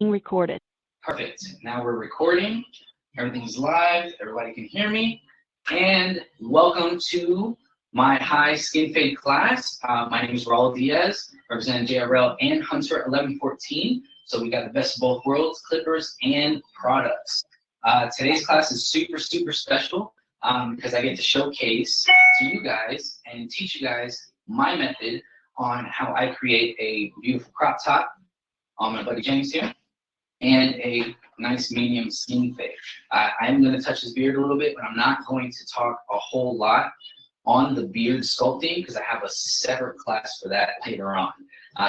Being recorded. Perfect. Now we're recording. Everything's live. Everybody can hear me. And welcome to my high skin fade class. My name is Raul Diaz, representing JRL and Hunter 1114. So we got the best of both worlds, clippers and products. Today's class is super special because I get to showcase to you guys and teach you guys my method on how I create a beautiful crop top. My buddy James here. And a nice medium skin fade. I'm going to touch his beard a little bit, but I'm not going to talk a whole lot on the beard sculpting because I have a separate class for that later on.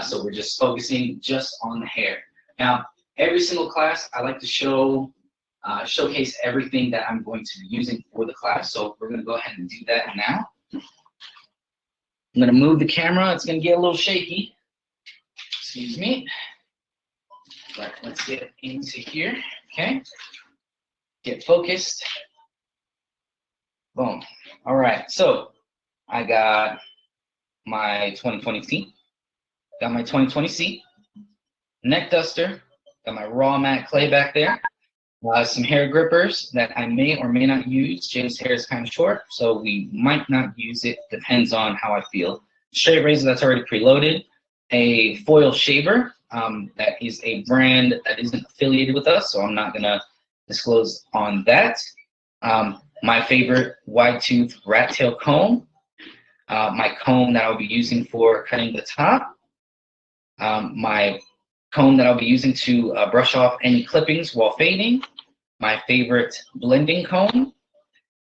So we're just focusing just on the hair. Now, every single class, I like to showcase everything that I'm going to be using for the class. So we're going to go ahead and do that now. I'm going to move the camera. It's going to get a little shaky. Excuse me. But let's get into here, okay? Get focused. Boom. All right, so I got my 2020C, got my 2020C, neck duster, got my raw matte clay back there, some hair grippers that I may or may not use. James' hair is kind of short, so we might not use it, depends on how I feel. Straight razor that's already preloaded, a foil shaver. That is a brand that isn't affiliated with us, so I'm not gonna disclose on that. My favorite wide tooth rat tail comb, my comb that I'll be using for cutting the top, my comb that I'll be using to brush off any clippings while fading, my favorite blending comb,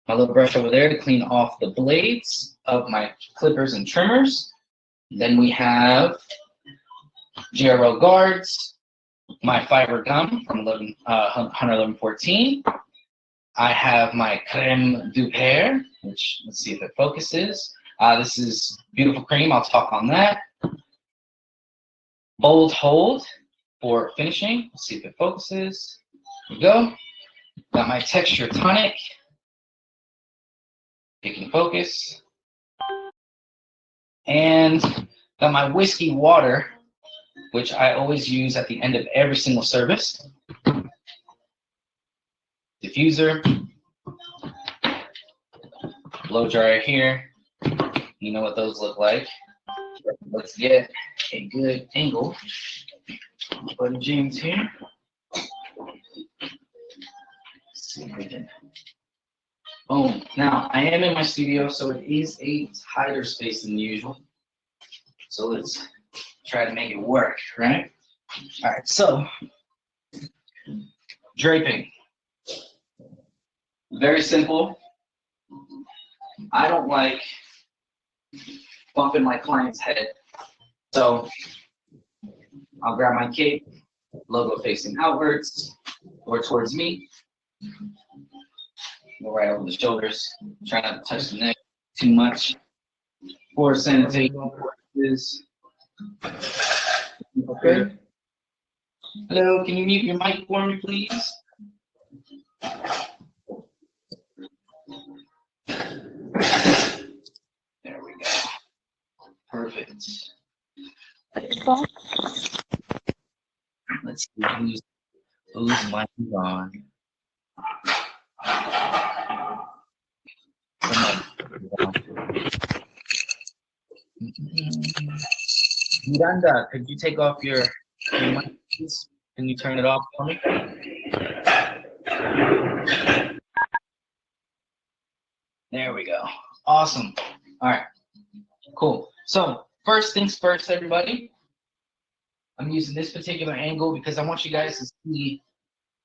my little brush over there to clean off the blades of my clippers and trimmers. Then we have JRL guards, my fiber gum from Hunter 1114. I have my creme du père, which let's see if it focuses. This is beautiful cream. I'll talk on that. Bold hold for finishing. Let's see if it focuses. Here we go. Got my texture tonic. Picking focus. And got my whiskey water, which I always use at the end of every single service. Diffuser, blow dryer here. You know what those look like. Let's get a good angle. Buddy James here. Let's see if we can. Boom. Now, I am in my studio, so it is a tighter space than usual. So let's try to make it work, right? All right, so draping. Very simple. I don't like bumping my client's head. So I'll grab my cape, logo facing outwards or towards me. Go right over the shoulders. Try not to touch the neck too much. For sanitation purposes. Okay. Hello, can you mute your mic for me, please? There we go. Perfect. Let's see who's mic is on. Miranda, could you take off your mic, please? Can you turn it off for me? There we go. Awesome. All right. Cool. So first things first, everybody. I'm using this particular angle because I want you guys to see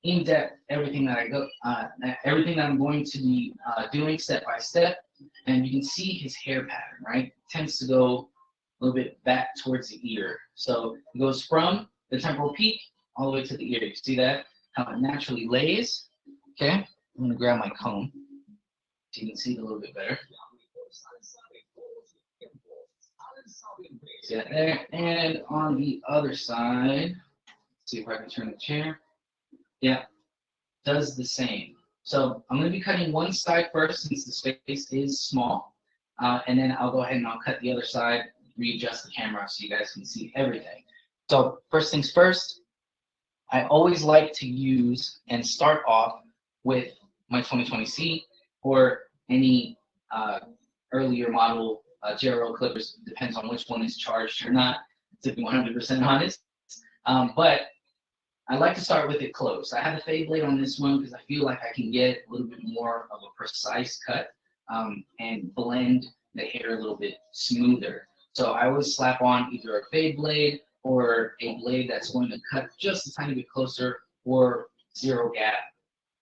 in depth everything that everything that I'm going to be doing step by step, and you can see his hair pattern, right? It tends to go a little bit back towards the ear, so it goes from the temporal peak all the way to the ear. You see that how it naturally lays? Okay, I'm gonna grab my comb so you can see it a little bit better. See that there, and on the other side, see if I can turn the chair. Yeah, does the same. So I'm going to be cutting one side first since the space is small, and then I'll go ahead and I'll cut the other side, readjust the camera so you guys can see everything. So first things first, I always like to use and start off with my 2020C or any earlier model JRO clippers, depends on which one is charged or not, to be 100% honest. But I like to start with it close. I have a fade blade on this one because I feel like I can get a little bit more of a precise cut and blend the hair a little bit smoother. So I always slap on either a fade blade or a blade that's going to cut just a tiny bit closer or zero gap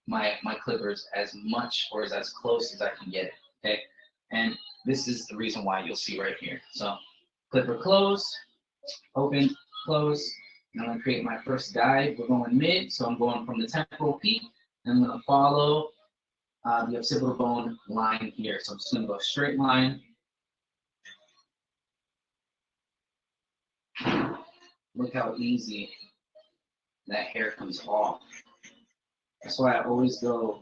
my clippers as much or as close as I can get it, okay? And this is the reason why you'll see right here. So clipper close, open, close. And I'm going to create my first guide. We're going mid, so I'm going from the temporal peak, and I'm going to follow the occipital bone line here. So I'm just going to go straight line. Look how easy that hair comes off. That's why I always go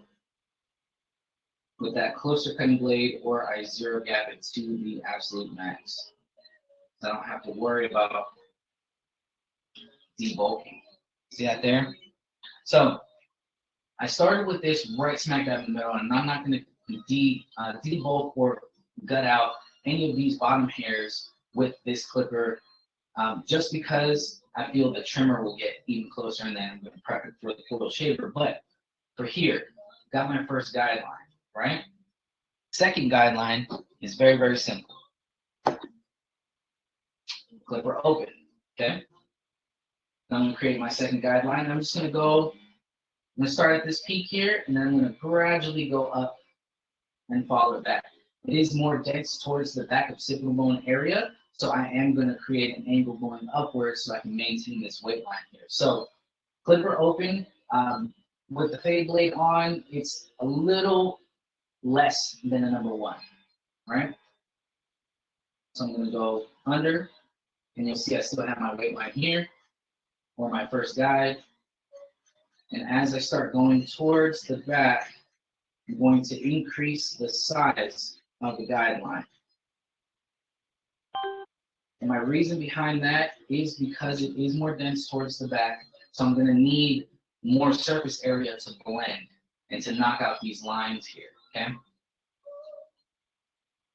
with that closer cutting blade, or I zero gap it to the absolute max. So I don't have to worry about debulking. See that there? So I started with this right smack dab in the middle, and I'm not going to debulk or gut out any of these bottom hairs with this clipper, just because I feel the trimmer will get even closer, and then I'm going to prep it for the photo shaver. But for here, got my first guideline, right? Second guideline is very, very simple. Clipper open, okay? I'm going to create my second guideline. I'm just going to go, I'm going to start at this peak here, and then I'm going to gradually go up and follow it back. It is more dense towards the back occipital bone area, so I am going to create an angle going upwards so I can maintain this weight line here. So clipper open, with the fade blade on, it's a little less than a number one, right? So I'm going to go under, and you'll see I still have my weight line here, or my first guide. And as I start going towards the back, I'm going to increase the size of the guideline. And my reason behind that is because it is more dense towards the back, so I'm going to need more surface area to blend and to knock out these lines here, okay?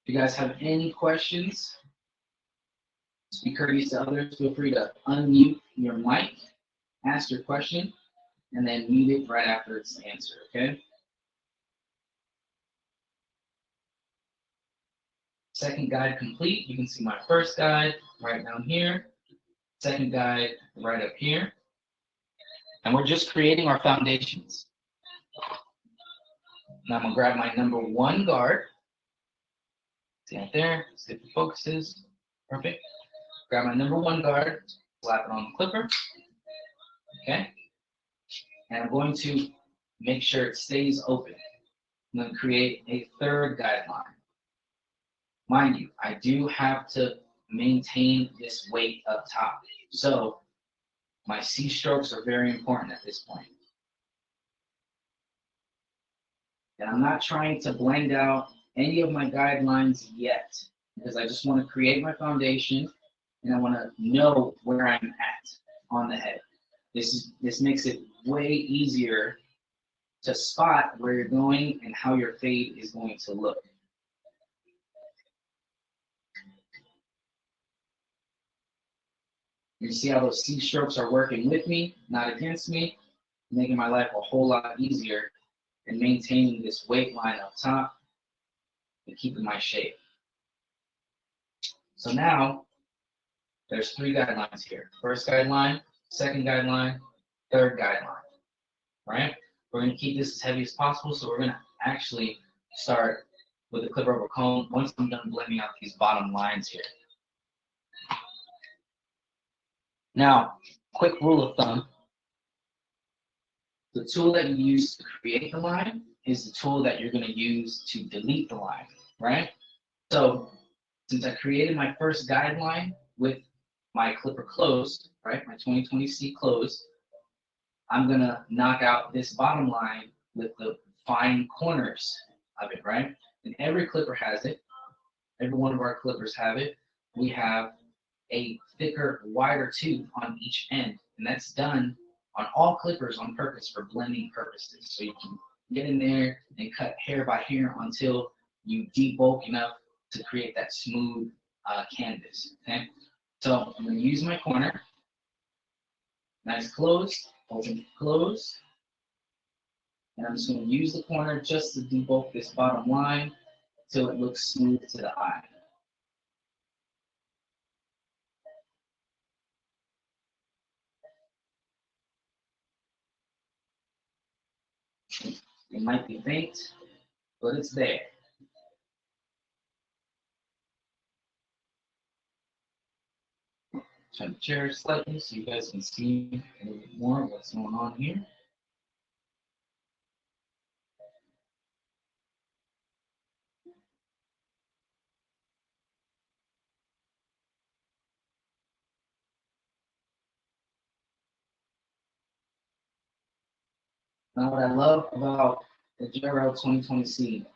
If you guys have any questions, just be courteous to others. Feel free to unmute your mic, ask your question, and then mute it right after it's answered, okay? Second guide complete. You can see my first guide right down here, second guide right up here. And we're just creating our foundations. Now I'm gonna grab my number one guard. See it there, see if it focuses, perfect. Grab my number one guard, slap it on the clipper, okay? And I'm going to make sure it stays open. I'm gonna create a third guideline. Mind you, I do have to maintain this weight up top. So my C strokes are very important at this point. And I'm not trying to blend out any of my guidelines yet, because I just want to create my foundation and I want to know where I'm at on the head. This makes it way easier to spot where you're going and how your fade is going to look. You see how those C strokes are working with me, not against me, making my life a whole lot easier and maintaining this weight line up top and keeping my shape. So now there's three guidelines here. First guideline, second guideline, third guideline, right? We're going to keep this as heavy as possible, so we're going to actually start with the clipper over comb once I'm done blending out these bottom lines here. Now, quick rule of thumb, the tool that you use to create the line is the tool that you're going to use to delete the line, right? So since I created my first guideline with my clipper closed, right, my 2020C closed, I'm going to knock out this bottom line with the fine corners of it, right? And every clipper has it. Every one of our clippers have it. We have a thicker, wider tooth on each end, and that's done on all clippers on purpose for blending purposes. So you can get in there and cut hair by hair until you debulk enough to create that smooth canvas. Okay, so I'm going to use my corner. Nice close, open, close. And I'm just going to use the corner just to debulk this bottom line till it looks smooth to the eye. It might be faint, but it's there. Turn the chair slightly so you guys can see a little bit more of what's going on here. Now, what I love about the Raul 2020C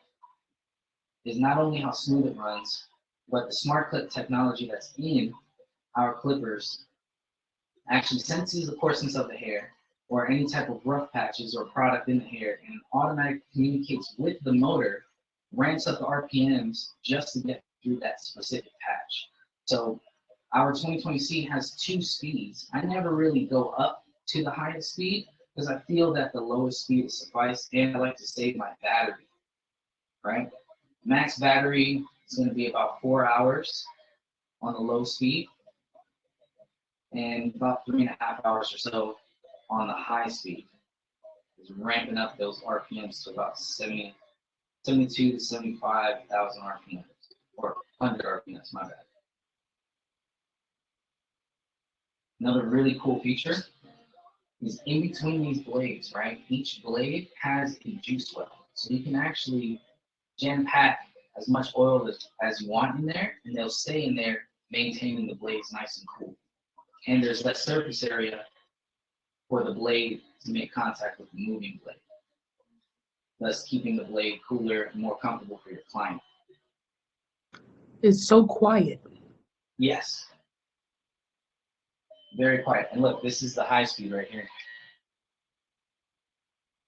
is not only how smooth it runs, but the smart clip technology that's in our clippers actually senses the coarseness of the hair or any type of rough patches or product in the hair and automatically communicates with the motor, ramps up the RPMs just to get through that specific patch. So our 2020C has 2 speeds. I never really go up to the highest speed because I feel that the lowest speed is suffice, and I like to save my battery, right? Max battery is going to be about 4 hours on the low speed and about 3.5 hours or so on the high speed. It's ramping up those RPMs to about 72 to 75,000 RPMs, or 100 RPMs, my bad. Another really cool feature is in between these blades, right? Each blade has a juice well. So you can actually jam pack as much oil as you want in there, and they'll stay in there, maintaining the blades nice and cool. And there's less surface area for the blade to make contact with the moving blade, thus keeping the blade cooler and more comfortable for your client. It's so quiet. Yes. Very quiet. And look, this is the high speed right here.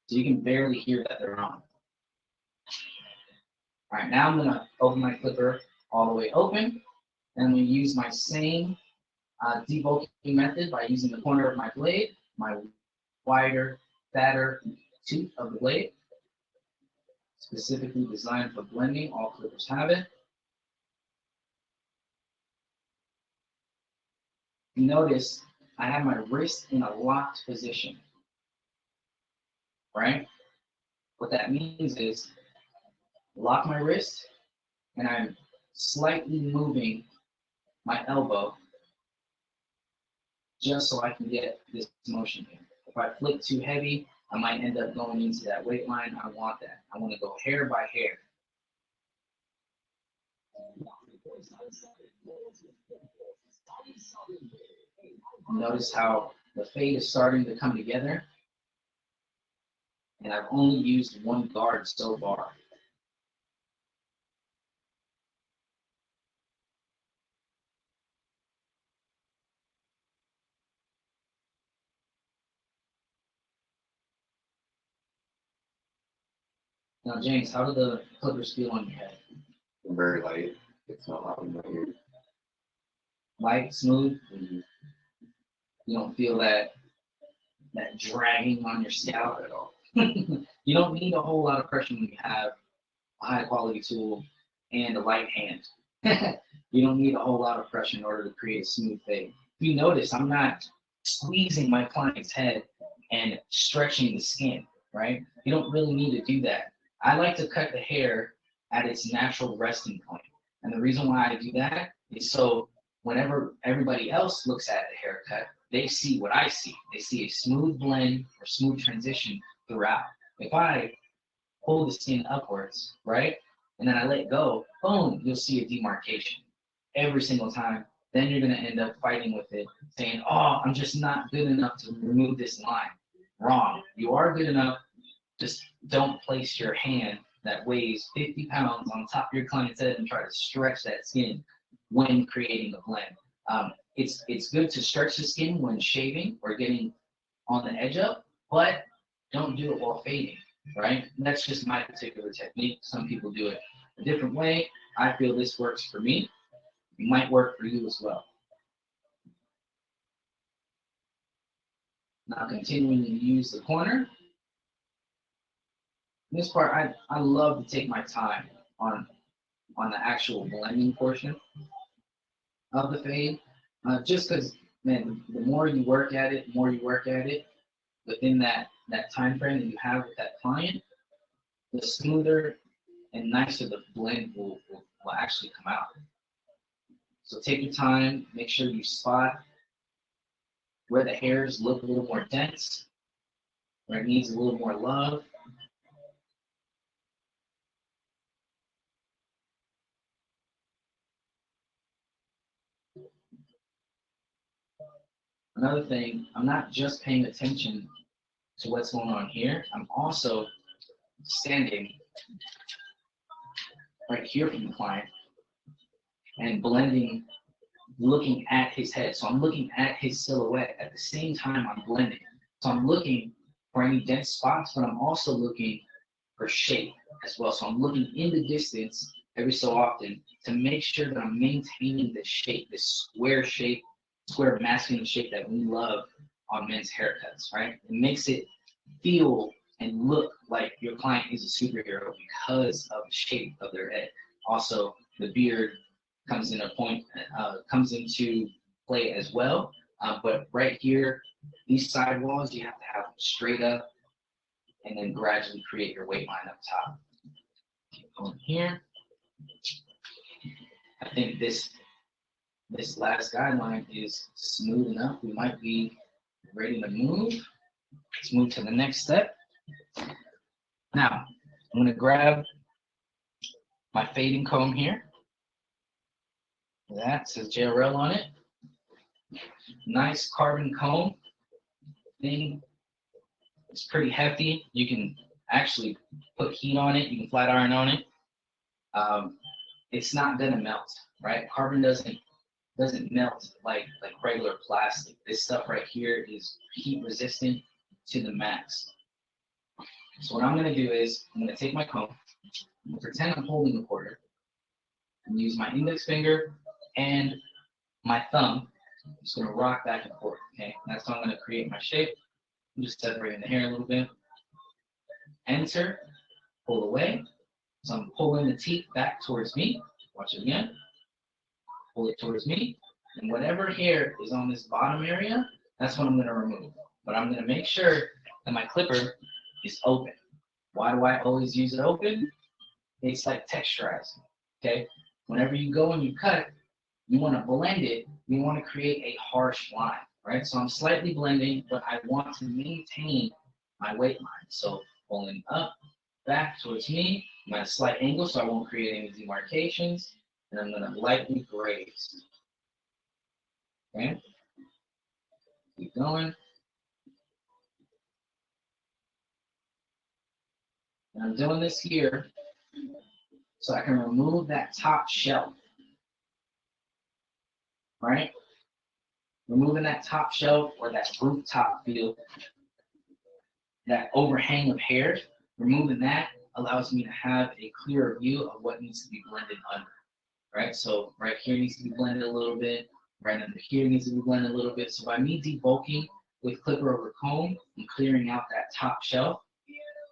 So you can barely hear that they're on. All right, now I'm going to open my clipper all the way open, and I'm going to use my same debulking method by using the corner of my blade, my wider, fatter tooth of the blade, specifically designed for blending. All clippers have it. You notice I have my wrist in a locked position, right? What that means is lock my wrist, and I'm slightly moving my elbow just so I can get this motion here. If I flick too heavy, I might end up going into that weight line. I want that. I want to go hair by hair. Notice how the fade is starting to come together, and I've only used one guard so far. Now, James, how do the clippers feel on your head? Very light. It's not loud in my ear. Light, smooth? Mm-hmm. You don't feel that dragging on your scalp at all. You don't need a whole lot of pressure when you have a high quality tool and a light hand. You don't need a whole lot of pressure in order to create a smooth fade. If you notice, I'm not squeezing my client's head and stretching the skin, right? You don't really need to do that. I like to cut the hair at its natural resting point. And the reason why I do that is so whenever everybody else looks at the haircut, they see what I see. They see a smooth blend or smooth transition throughout. If I pull the skin upwards, right, and then I let go, boom, you'll see a demarcation every single time. Then you're going to end up fighting with it, saying, oh, I'm just not good enough to remove this line. Wrong. You are good enough. Just don't place your hand that weighs 50 pounds on top of your client's head and try to stretch that skin when creating a blend. It's good to stretch the skin when shaving or getting on the edge up, but don't do it while fading, right? That's just my particular technique. Some people do it a different way. I feel this works for me. It might work for you as well. Now continuing to use the corner. This part, I love to take my time on the actual blending portion of the fade, just because, man, the more you work at it, within that time frame that you have with that client, the smoother and nicer the blend will actually come out. So take your time, make sure you spot where the hairs look a little more dense, where it needs a little more love. Another thing, I'm not just paying attention to what's going on here, I'm also standing right here from the client and blending, looking at his head. So I'm looking at his silhouette at the same time I'm blending. So I'm looking for any dense spots, but I'm also looking for shape as well. So I'm looking in the distance every so often to make sure that I'm maintaining the shape, this square masculine shape that we love on men's haircuts, right? It makes it feel and look like your client is a superhero because of the shape of their head. Also, the beard comes into play as well. But right here, these side walls, you have to have them straight up and then gradually create your weight line up top. Keep going here. I think this last guideline is smooth enough. We might be ready to move. Let's move to the next step. Now, I'm gonna grab my fading comb here. That says JRL on it. Nice carbon comb thing. It's pretty hefty. You can actually put heat on it. You can flat iron on it. It's not gonna melt, right? Carbon doesn't melt like regular plastic. This stuff right here is heat resistant to the max. So what I'm gonna do is I'm gonna take my comb, I'm gonna pretend I'm holding a quarter, and use my index finger and my thumb. I'm just gonna rock back and forth. Okay, that's how I'm gonna create my shape. I'm just separating the hair a little bit. Enter, pull away. So I'm pulling the teeth back towards me. Watch it again. Pull it towards me. And whatever hair is on this bottom area, that's what I'm going to remove. But I'm going to make sure that my clipper is open. Why do I always use it open? It's like texturizing. Okay? Whenever you go and you cut, you want to blend it. You want to create a harsh line. Right? So I'm slightly blending, but I want to maintain my weight line. So pulling up, back towards me. I'm at a slight angle so I won't create any demarcations. And I'm going to lightly graze. Okay? Keep going. And I'm doing this here so I can remove that top shelf. Right? Removing that top shelf or that rooftop feel, that overhang of hair, removing that allows me to have a clearer view of what needs to be blended under. Right? So right here needs to be blended a little bit. Right under here needs to be blended a little bit. So by me debulking with clipper over comb and clearing out that top shelf,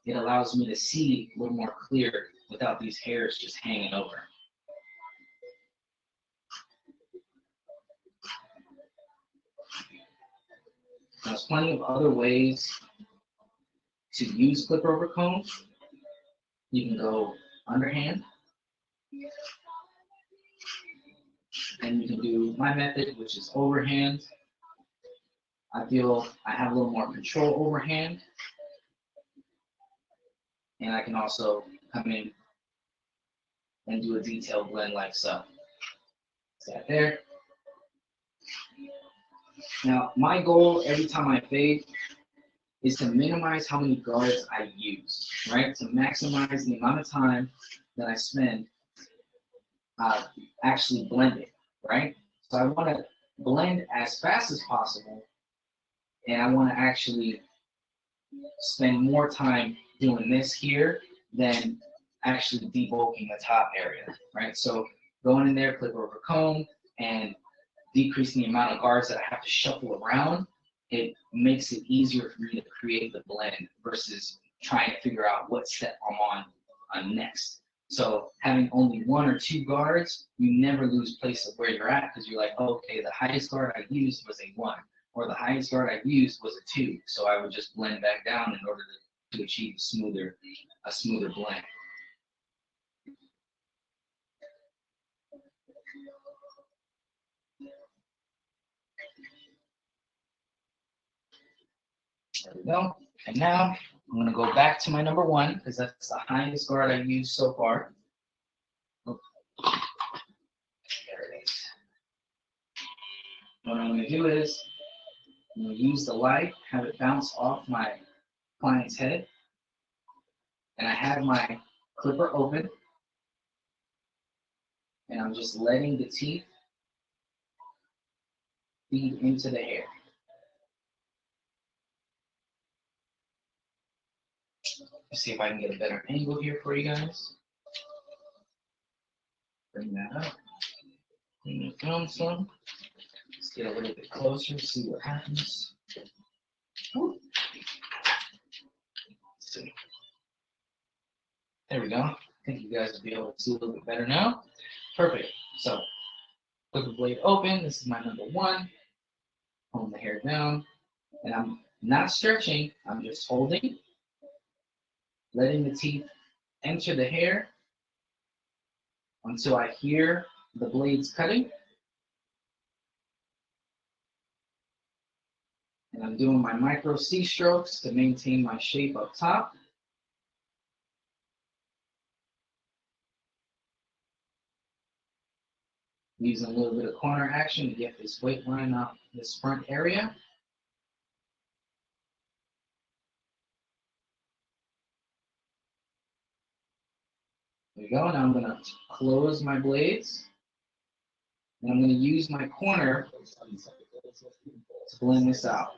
it allows me to see a little more clear without these hairs just hanging over. Now, there's plenty of other ways to use clipper over comb. You can go underhand. And you can do my method, which is overhand. I feel I have a little more control overhand. And I can also come in and do a detailed blend like so. Is that there? Now, my goal every time I fade is to minimize how many guards I use, right? To maximize the amount of time that I spend actually blending, right? So I want to blend as fast as possible and I want to actually spend more time doing this here than actually debulking the top area, right? So going in there, clip over comb, and decreasing the amount of guards that I have to shuffle around, it makes it easier for me to create the blend versus trying to figure out what step I'm on next. So having only one or two guards, you never lose place of where you're at because you're like, oh, okay, the highest guard I used was a 1, or the highest guard I used was a 2. So I would just blend back down in order to achieve a smoother blend. There we go. And now I'm going to go back to my number 1 because that's the highest guard I've used so far. Oh, there it is. What I'm going to do is I'm going to use the light, have it bounce off my client's head, and I have my clipper open, and I'm just letting the teeth feed into the hair. Let's see if I can get a better angle here for you guys. Bring that up. Bring it down some. Let's get a little bit closer, see what happens. Let's see. There we go. I think you guys will be able to see a little bit better now. Perfect. So, clipper blade open. This is my number 1. Pulling the hair down. And I'm not stretching. I'm just holding. Letting the teeth enter the hair until I hear the blades cutting. And I'm doing my micro C strokes to maintain my shape up top. Using a little bit of corner action to get this weight line off this front area. There we go. Now I'm going to close my blades. And I'm going to use my corner to blend this out.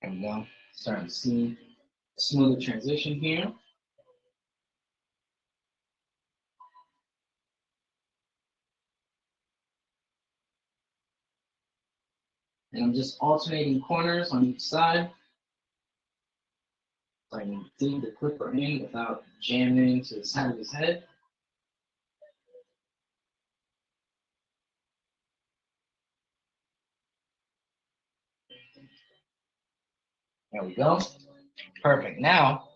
There we go. Starting to see a smoother transition here. And I'm just alternating corners on each side. So I can dig the clipper in without jamming into the side of his head. There we go. Perfect. Now,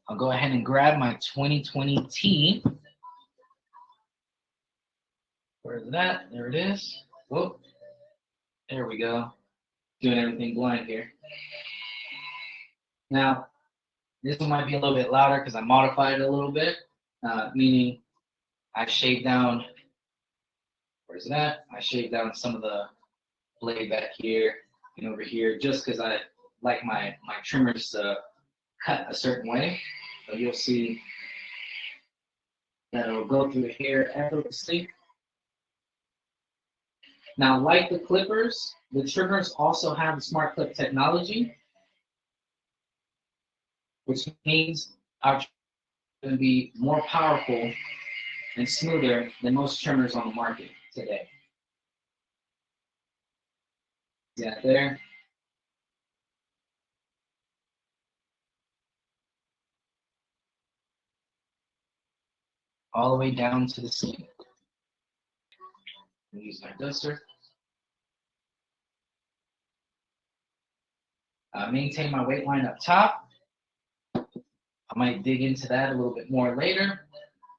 I'll go ahead and grab my 2020 T. Where's that? There it is. Whoop. There we go. Doing everything blind here. Now, this one might be a little bit louder because I modified it a little bit, meaning I shaved down, where's that? I shaved down some of the blade back here and over here just because I like my trimmers to cut a certain way. So you'll see that it'll go through the hair effortlessly. Now, like the clippers, the trimmers also have the smart clip technology, which means our trimmers are going to be more powerful and smoother than most trimmers on the market today. See that there? All the way down to the seam. Use my duster. Maintain my weight line up top. I might dig into that a little bit more later,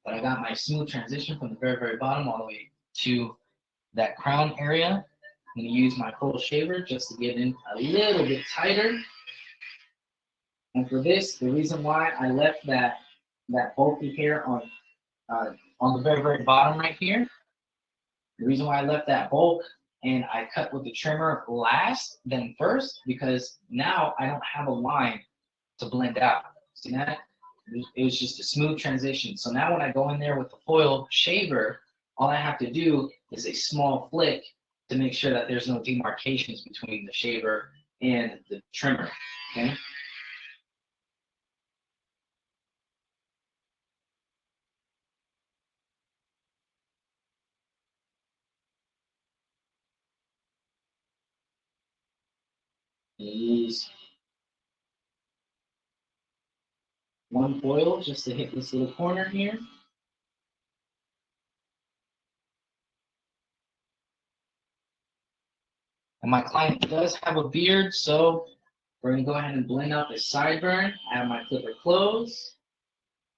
but I got my smooth transition from the very, very bottom all the way to that crown area. I'm going to use my coil shaver just to get in a little bit tighter. And for this, the reason why I left that bulky hair on the very, very bottom right here, the reason why I left that bulk and I cut with the trimmer last than first, because now I don't have a line to blend out. See that? It was just a smooth transition. So now when I go in there with the foil shaver, all I have to do is a small flick to make sure that there's no demarcations between the shaver and the trimmer. Okay. Use one foil just to hit this little corner here. And my client does have a beard, so we're going to go ahead and blend out the sideburn. I have my clipper closed,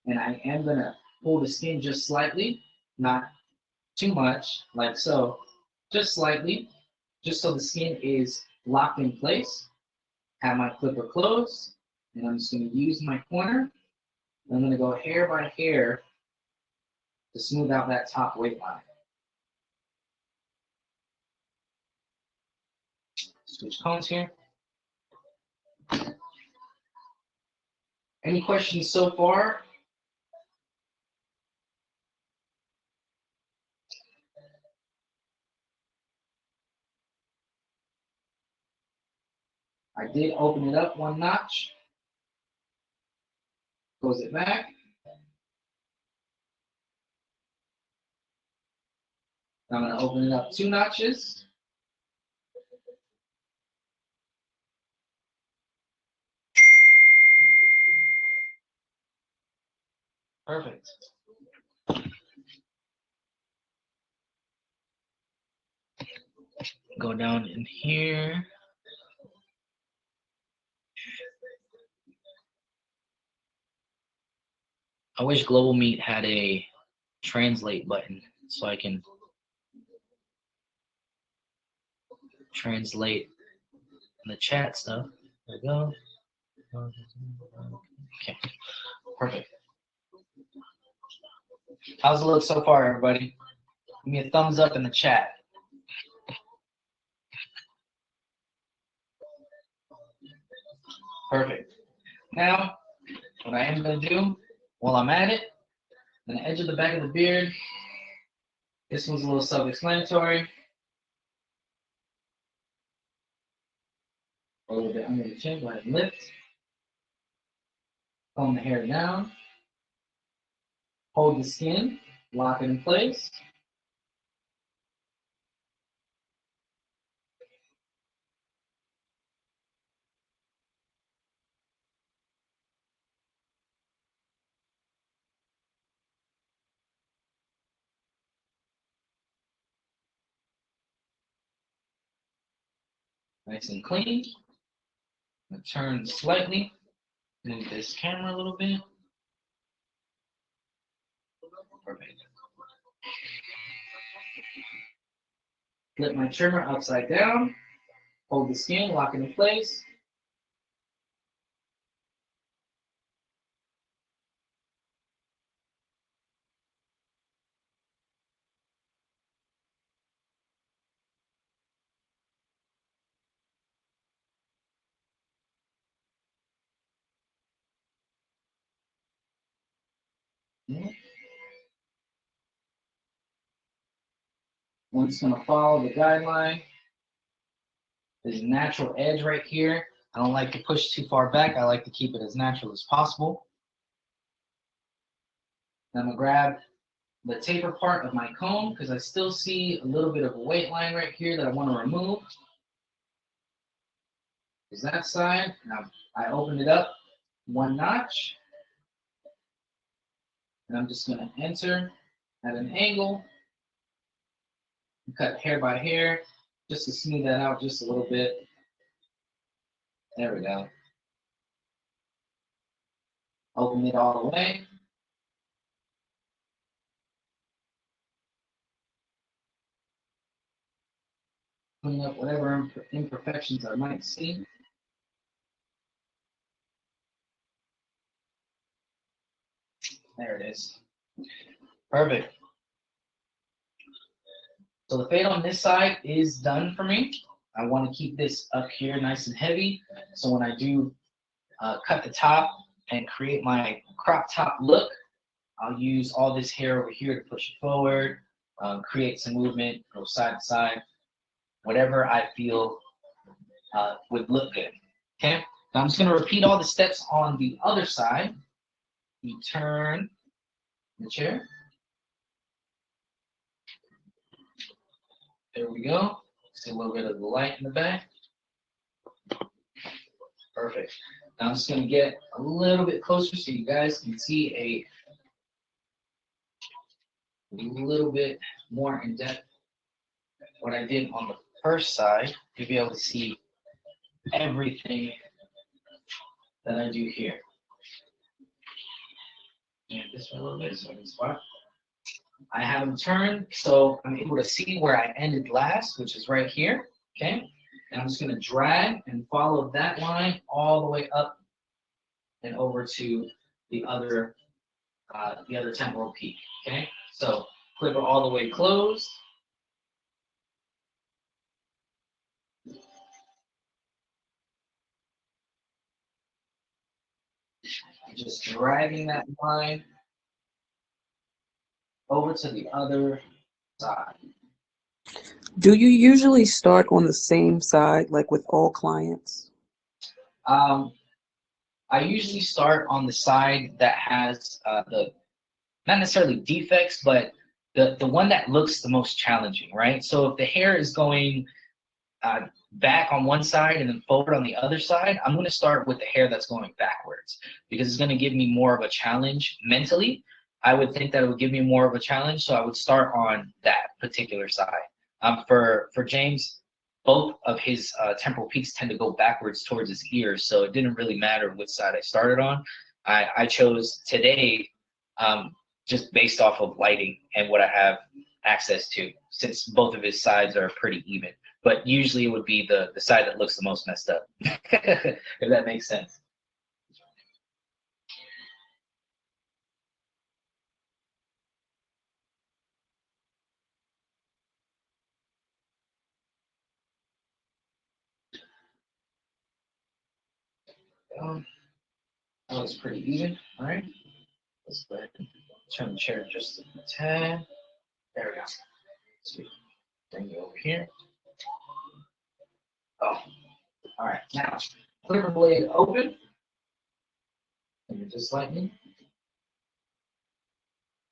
and I am going to pull the skin just slightly, not too much, like so, just slightly, just so the skin is locked in place. Have my clipper closed, and I'm just going to use my corner. I'm going to go hair by hair to smooth out that top weight line. Switch cones here. Any questions so far? I did open it up one notch. Close it back. I'm going to open it up 2 notches. Perfect. Go down in here. I wish Global Meet had a translate button so I can translate the chat stuff. There we go. Okay, perfect. How's it look so far, everybody? Give me a thumbs up in the chat. Perfect. Now, what I am going to do while I'm at it, on the edge of the back of the beard, this one's a little self-explanatory. A little bit under the chin, go ahead and lift. Comb the hair down. Hold the skin, lock it in place. Nice and clean. I'm going to turn slightly, move this camera a little bit. Perfect. Flip my trimmer upside down, hold the skin, lock it in place. I'm just going to follow the guideline. There's a natural edge right here. I don't like to push too far back. I like to keep it as natural as possible. I'm going to grab the taper part of my comb because I still see a little bit of a weight line right here that I want to remove. Is that side. Now I open it up 1 notch. And I'm just going to enter at an angle. cut hair by hair just to smooth that out just a little bit. There we go. Open it all the way. Clean up whatever imperfections I might see. There it is. Perfect. So the fade on this side is done for me. I want to keep this up here nice and heavy. So when I do cut the top and create my crop top look, I'll use all this hair over here to push it forward, create some movement, go side to side, whatever I feel would look good. Okay, now I'm just going to repeat all the steps on the other side. You turn the chair. There we go. See a little bit of the light in the back. Perfect. Now I'm just going to get a little bit closer so you guys can see a little bit more in depth what I did on the first side. You'll be able to see everything that I do here. And this one a little bit, so I can spot. I have them turned so I'm able to see where I ended last, which is right here. Okay, and I'm just going to drag and follow that line all the way up and over to the other temporal peak. Okay, so clipper all the way closed. Just dragging that line over to the other side. Do you usually start on the same side, like with all clients? I usually start on the side that has the not necessarily defects, but the one that looks the most challenging, right? So if the hair is going back on one side and then forward on the other side, I'm going to start with the hair that's going backwards because it's going to give me more of a challenge mentally. I would think that it would give me more of a challenge, so I would start on that particular side. For James, both of his temporal peaks tend to go backwards towards his ears, so it didn't really matter which side I started on. I chose today just based off of lighting and what I have access to, since both of his sides are pretty even. But usually it would be the side that looks the most messed up, if that makes sense. That looks pretty even. All right. Let's go ahead and turn the chair just a tad. There we go. Sweet. Bring you over here. Oh, all right. Now, clipper blade open. And just like me.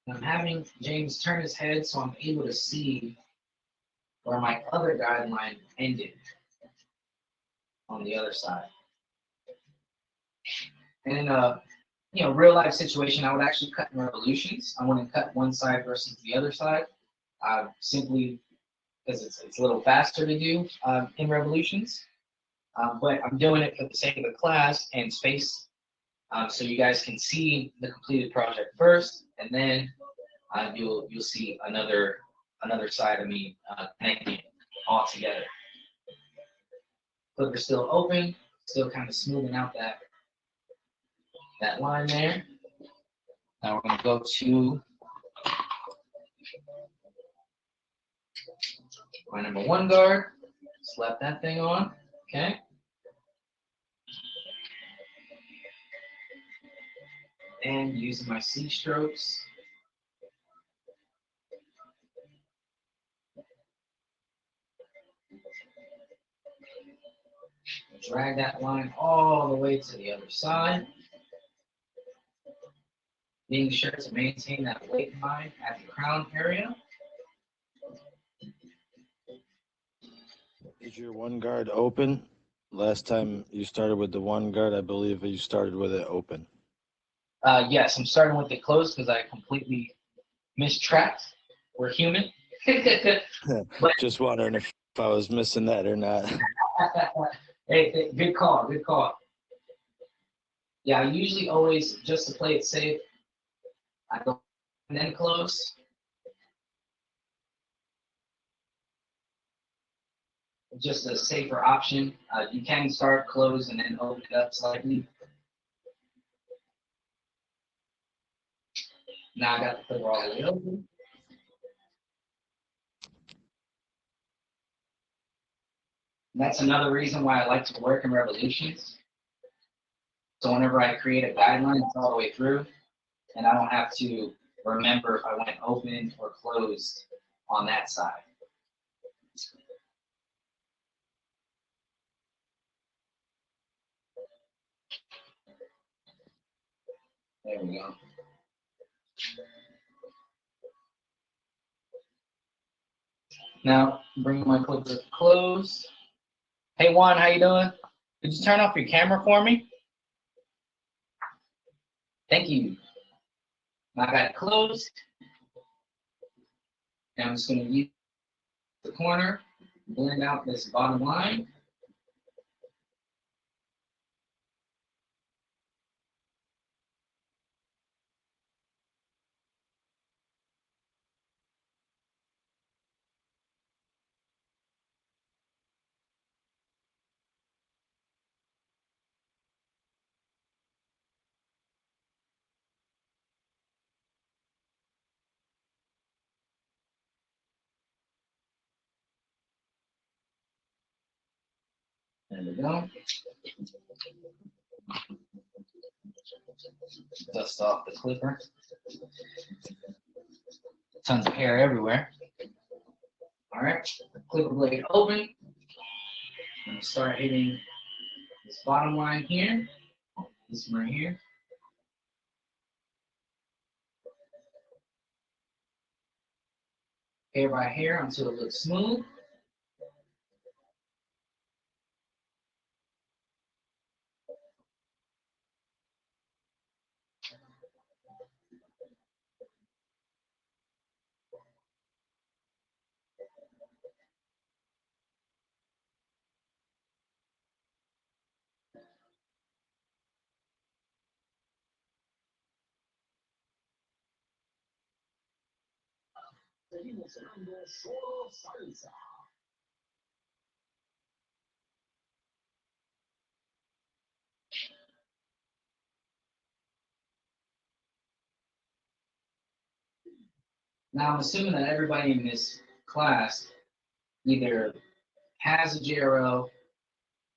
I'm having James turn his head so I'm able to see where my other guideline ended on the other side. And in a real life situation, I would actually cut in revolutions. I wouldn't cut one side versus the other side, simply because it's a little faster to do in revolutions. But I'm doing it for the sake of the class and space, so you guys can see the completed project first, and then you'll see another side of me connecting it all together. Clipper still open, still kind of smoothing out that line there. Now we're going to go to my number 1 guard. Slap that thing on. Okay. And using my C strokes. Drag that line all the way to the other side. Being sure to maintain that weight line at the crown area. Is your 1 guard open? Last time you started with the 1 guard, I believe you started with it open. Yes, I'm starting with it closed because I completely mistracked. We're human. Just wondering if I was missing that or not. Hey, good call, good call. Yeah, I usually always, just to play it safe, I go and then close. Just a safer option. You can start, close, and then open it up slightly. Now I got the clipper all the way open. And that's another reason why I like to work in revolutions. So whenever I create a guideline, it's all the way through, and I don't have to remember if I went open or closed on that side. There we go. Now bring my clipper closed. Hey Juan, how you doing? Could you turn off your camera for me? Thank you. Now I got it closed. And I'm just going to use the corner, blend out this bottom line. There we go. Dust off the clipper. Tons of hair everywhere. All right, clipper blade open. I'm gonna start hitting this bottom line here, this one right here. Hair by hair until it looks smooth. Now I'm assuming that everybody in this class either has a JRL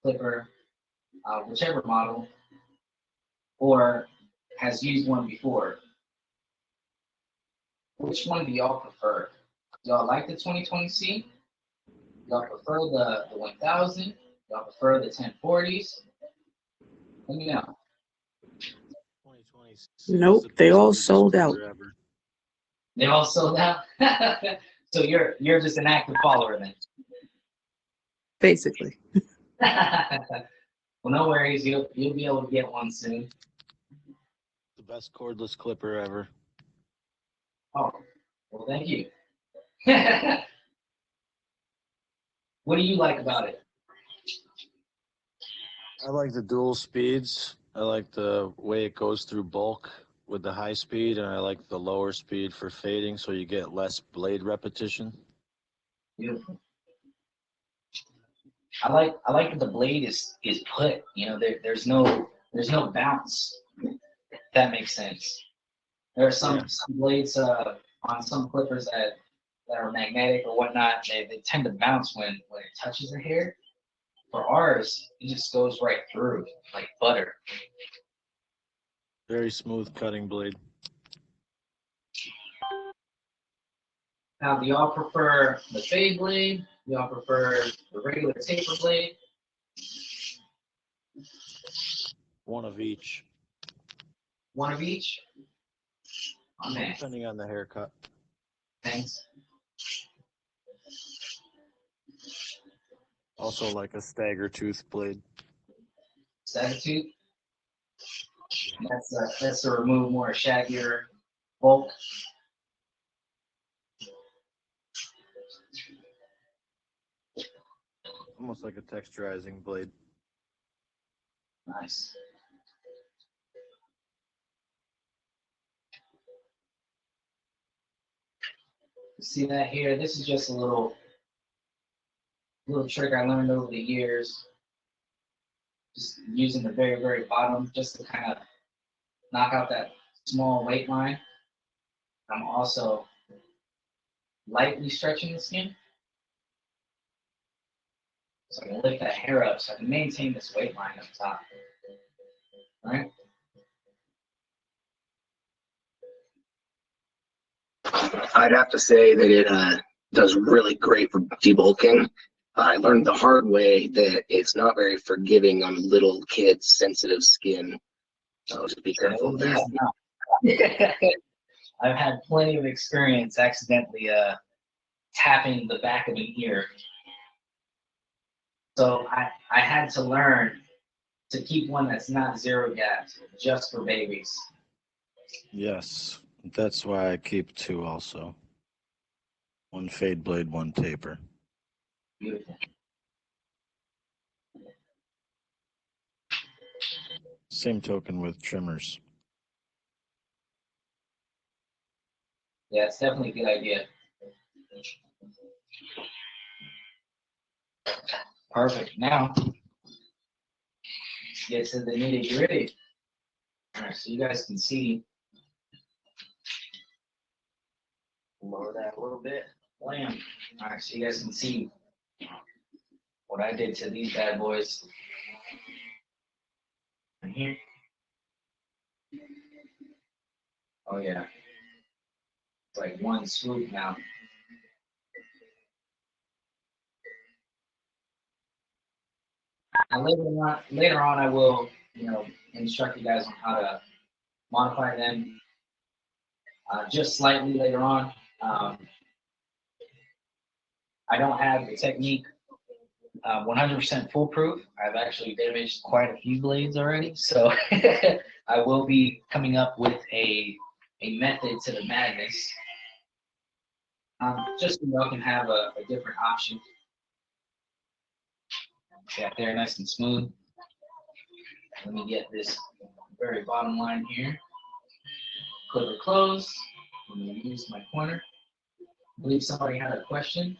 clipper, whichever model, or has used one before. Which one do y'all prefer? Do y'all like the 2020C? Y'all prefer the 1000? Y'all prefer the 1040s? Let me know. 2020 Nope, they all sold out. They all sold out? So you're just an active follower then? Basically. Well, no worries. You'll be able to get one soon. The best cordless clipper ever. Oh, well, thank you. What do you like about it? I like the dual speeds. I like the way it goes through bulk with the high speed, and I like the lower speed for fading, so you get less blade repetition. Beautiful. I like that the blade is put. You know, there's no bounce. If that makes sense. There are some blades on some clippers that are magnetic or whatnot. They tend to bounce when it touches the hair. For ours, it just goes right through like butter. Very smooth cutting blade. Now, do y'all prefer the fade blade? Do y'all prefer the regular taper blade? One of each. One of each? Oh, man. Depending on the haircut. Thanks. Also like a stagger tooth blade. Stagger. That's to remove more shaggier bulk. almost like a texturizing blade. Nice. See that here? This is just a little trick I learned over the years. Just using the very, very bottom just to kind of knock out that small weight line. I'm also lightly stretching the skin. So I can lift that hair up so I can maintain this weight line up top. All right? I'd have to say that it does really great for debulking. I learned the hard way that it's not very forgiving on little kids' sensitive skin. So just be careful of that. Yeah, I've had plenty of experience accidentally tapping the back of an ear. So I had to learn to keep one that's not zero gaps, just for babies. Yes, that's why I keep two also. One fade blade, one taper. Beautiful. Same token with trimmers. Yeah, it's definitely a good idea. Perfect. Now, let's get to the nitty gritty. All right, so you guys can see. Lower that a little bit. Blam. All right, so you guys can see what I did to these bad boys. Right here. Oh yeah. It's like one swoop now. Now later on, I will, instruct you guys on how to modify them. Just slightly later on. I don't have the technique 100% foolproof. I've actually damaged quite a few blades already, so I will be coming up with a method to the madness. Just so y'all can have a different option. Got there nice and smooth. Let me get this very bottom line here. Clipper close. I'm going to use my pointer. I believe somebody had a question.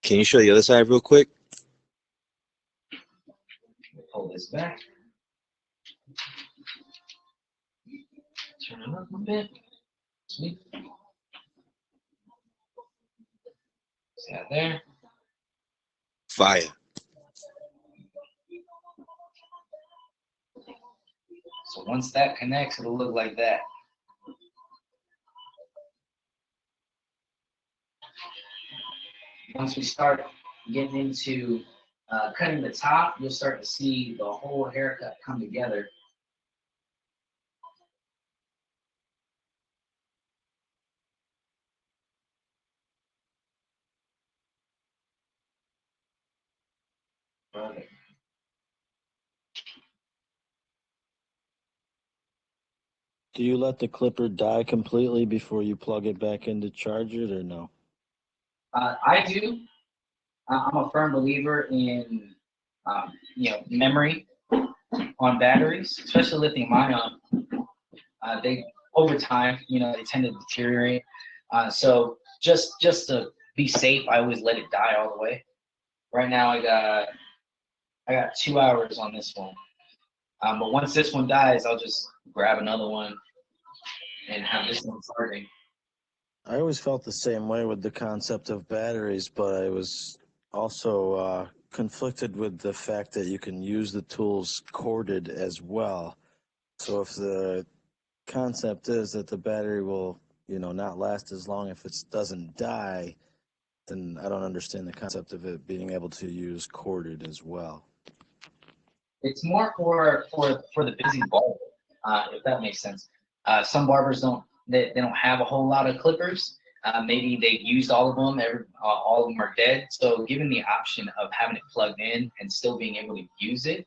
Can you show the other side real quick? Pull this back. Turn it up a bit. Sweet. See that there? Fire. So once that connects, it'll look like that. Once we start getting into cutting the top, you'll start to see the whole haircut come together. Perfect. Do you let the clipper die completely before you plug it back in to charge it, or no? I do. I'm a firm believer in memory on batteries, especially lithium ion. They over time, they tend to deteriorate. So just to be safe, I always let it die all the way. Right now, I got 2 hours on this one. But once this one dies, I'll just grab another one and have this one starting. I always felt the same way with the concept of batteries, but I was also conflicted with the fact that you can use the tools corded as well. So if the concept is that the battery will, not last as long if it doesn't die, then I don't understand the concept of it being able to use corded as well. It's more for the busy barber, if that makes sense. Some barbers don't have a whole lot of clippers, Maybe they've used all of them. All of them are dead. So given the option of having it plugged in and still being able to use it,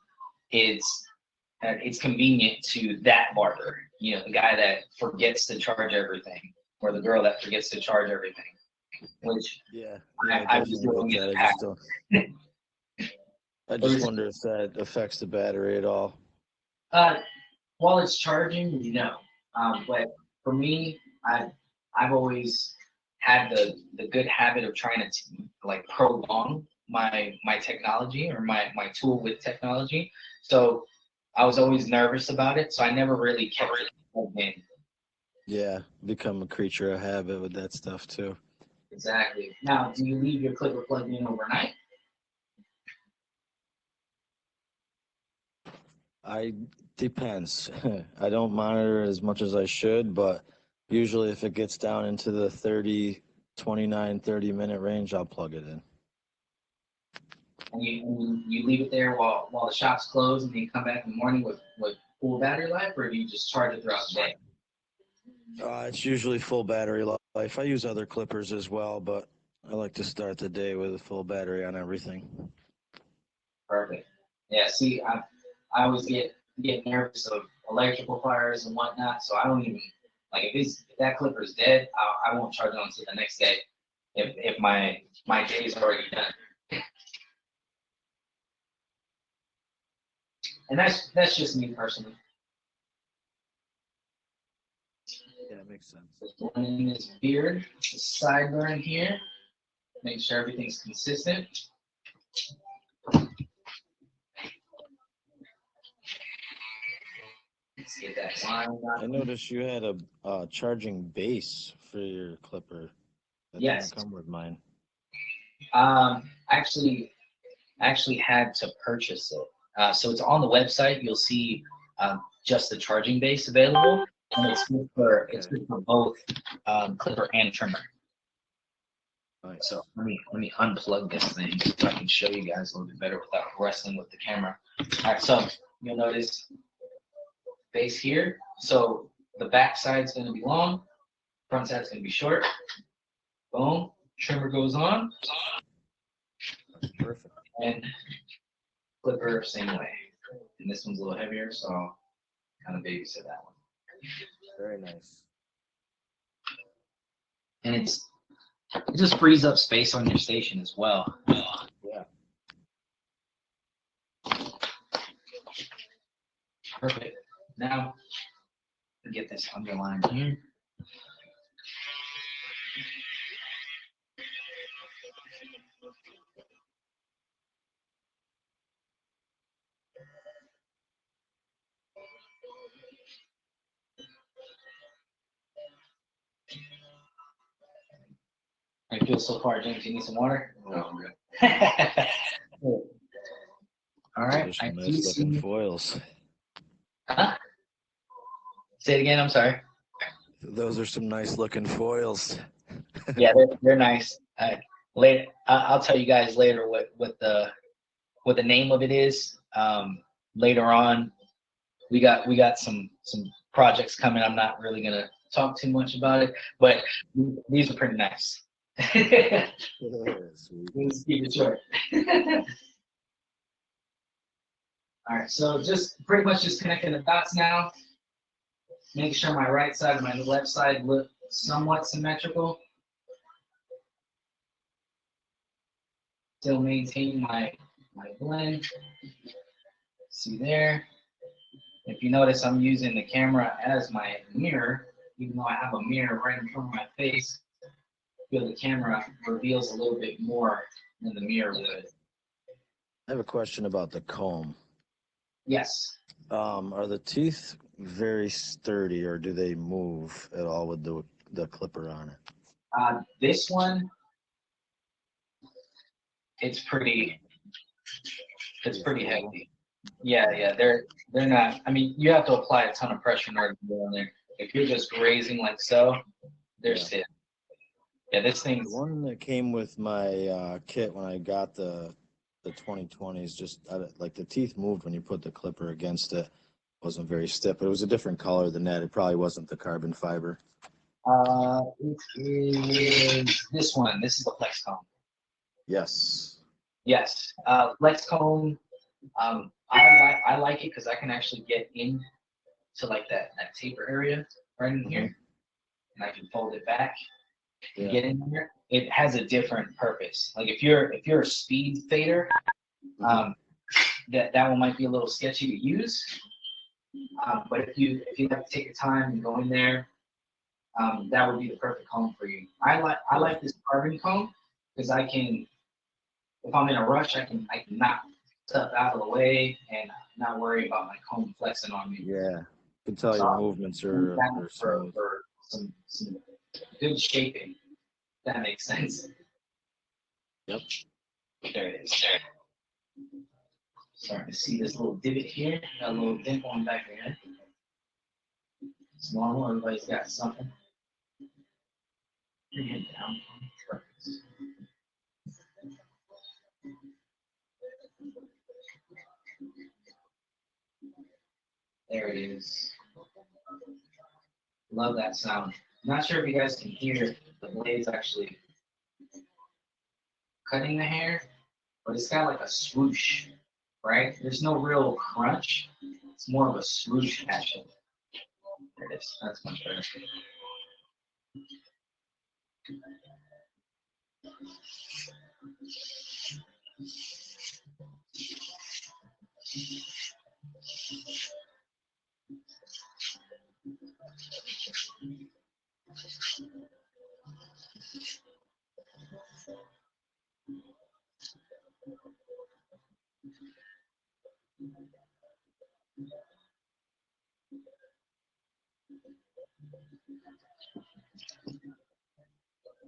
it's convenient to that barber. You know, the guy that forgets to charge everything, or the girl that forgets to charge everything. Which Yeah, I was definitely doing get it that. I just wonder if that affects the battery at all. while it's charging, no. But for me, I've always had the good habit of trying to like prolong my technology or my tool with technology. So I was always nervous about it, so I never really kept it plugged in. Yeah, become a creature of habit with that stuff too. Exactly. Now, do you leave your clipper plugged in overnight? I depends. I don't monitor as much as I should, but usually if it gets down into the 30 minute range, I'll plug it in. And you leave it there while the shop's closed, and then you come back in the morning with full battery life, or do you just charge it throughout the day? It's usually full battery life. I use other clippers as well, but I like to start the day with a full battery on everything. Perfect. Yeah. See, I always get nervous of electrical fires and whatnot, so I don't even like if that clipper is dead, I won't charge it until the next day if my day is already done. And that's just me personally. Yeah, it makes sense. Just blending this beard, the sideburn here, make sure everything's consistent. Let's get that line. I noticed you had a charging base for your clipper. That Yes. didn't come with mine. Actually had to purchase it. So it's on the website. You'll see just the charging base available, and it's good for both clipper and trimmer. Nice. So let me unplug this thing so I can show you guys a little bit better without wrestling with the camera. All right, so you'll notice base here. So the back side's going to be long, front side's going to be short. Boom, trimmer goes on. Perfect. And clipper, same way. And this one's a little heavier, so I'll kind of babysit that one. Very nice. And it just frees up space on your station as well. Yeah. Perfect. Now, get this underlined here. How you feel so far, James? You need some water? No, I'm good. Cool. All right. Those I are do nice looking see. foils. Huh? Say it again. I'm sorry. Those are some nice looking foils. Yeah, they're nice. Later, I'll tell you guys later what the name of it is. Later on, we got some projects coming. I'm not really gonna talk too much about it, but these are pretty nice. Sweet. Let's keep it short. All right, so just pretty much just connecting the dots now. Make sure my right side and my left side look somewhat symmetrical. Still maintaining my blend. See there. If you notice, I'm using the camera as my mirror, even though I have a mirror right in front of my face. I feel the camera reveals a little bit more than the mirror would. I have a question about the comb. Yes. Are the teeth very sturdy, or do they move at all with the clipper on it? This one, it's pretty heavy. Yeah, they're not. I mean, you have to apply a ton of pressure in order to go in there. If you're just grazing like so, they're stiff. Yeah, this thing's The one that came with my kit when I got the 2020s, just like the teeth moved when you put the clipper against it. Wasn't very stiff, but it was a different color than that. It probably wasn't the carbon fiber. It is this one. This is the flex comb. Yes. Yes, flex comb. I like it because I can actually get in to like that taper area right in here, and I can fold it back and Yeah. get in there. It has a different purpose. Like if you're a speed fader, that one might be a little sketchy to use. But if you have to take your time and go in there, that would be the perfect comb for you. I like this carbon comb because I can, if I'm in a rush, I can knock stuff out of the way and not worry about my comb flexing on me. Yeah. You can tell your movements are smooth. For some good shaping. That makes sense. Yep. There it is. Starting to see this little divot here. Got a little dimple on the back of your head. It's normal. Everybody's got something. Bring your head down. Perfect. There it is. Love that sound. Not sure if you guys can hear the blades actually cutting the hair, but it's got like a swoosh, right? There's no real crunch. It's more of a swoosh action. There it is. That's much better.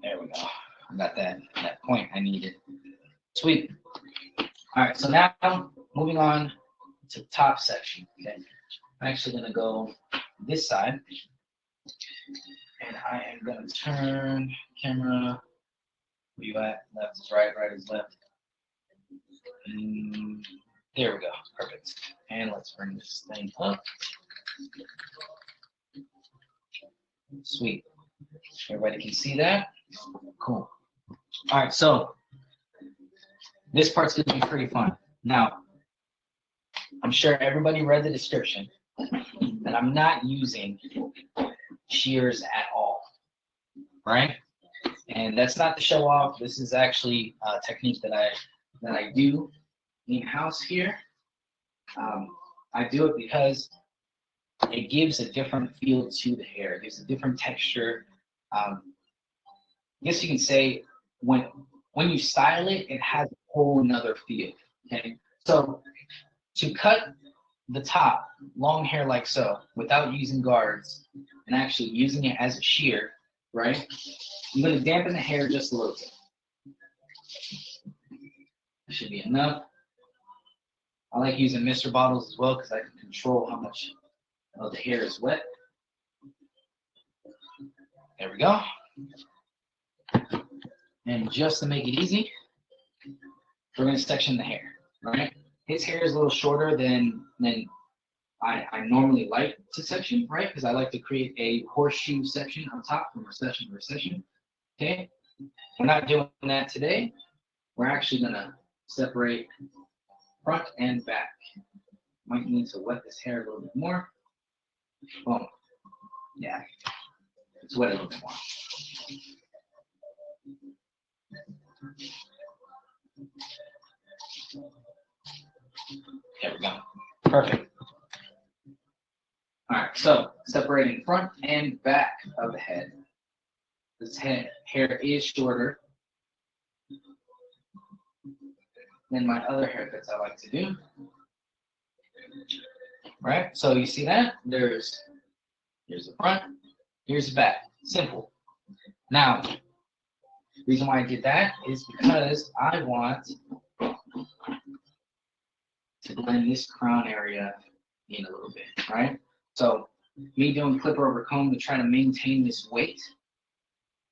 There we go. I got that point I needed. Sweet. All right, so now moving on to the top section. Okay, I'm actually gonna go this side, and I am gonna turn camera. Where you at? Left is right, right is left. There we go. Perfect. And let's bring this thing up. Sweet. Everybody can see that? Cool. All right, so this part's gonna be pretty fun. Now, I'm sure everybody read the description that I'm not using shears at all, right? And that's not to show off. This is actually a technique that I do in-house here. I do it because it gives a different feel to the hair. It gives a different texture. I guess you can say when you style it, it has a whole another feel. Okay, so to cut the top, long hair like so, without using guards and actually using it as a shear, right? I'm going to dampen the hair just a little bit. That should be enough. I like using Mr. bottles as well because I can control how much of the hair is wet. There we go. And just to make it easy, we're going to section the hair, right? His hair is a little shorter than I normally like to section, right? Because I like to create a horseshoe section on top from recession to recession. Okay, we're not doing that today. We're actually gonna separate front and back. Might need to wet this hair a little bit more. Boom. Yeah, it's wet a little bit more. There we go. Perfect. All right, so separating front and back of the head. This hair is shorter than my other haircuts I like to do. Right? So you see that? Here's the front, here's the back. Simple. Now, the reason why I did that is because I want to blend this crown area in a little bit, right? So me doing clipper over comb to try to maintain this weight,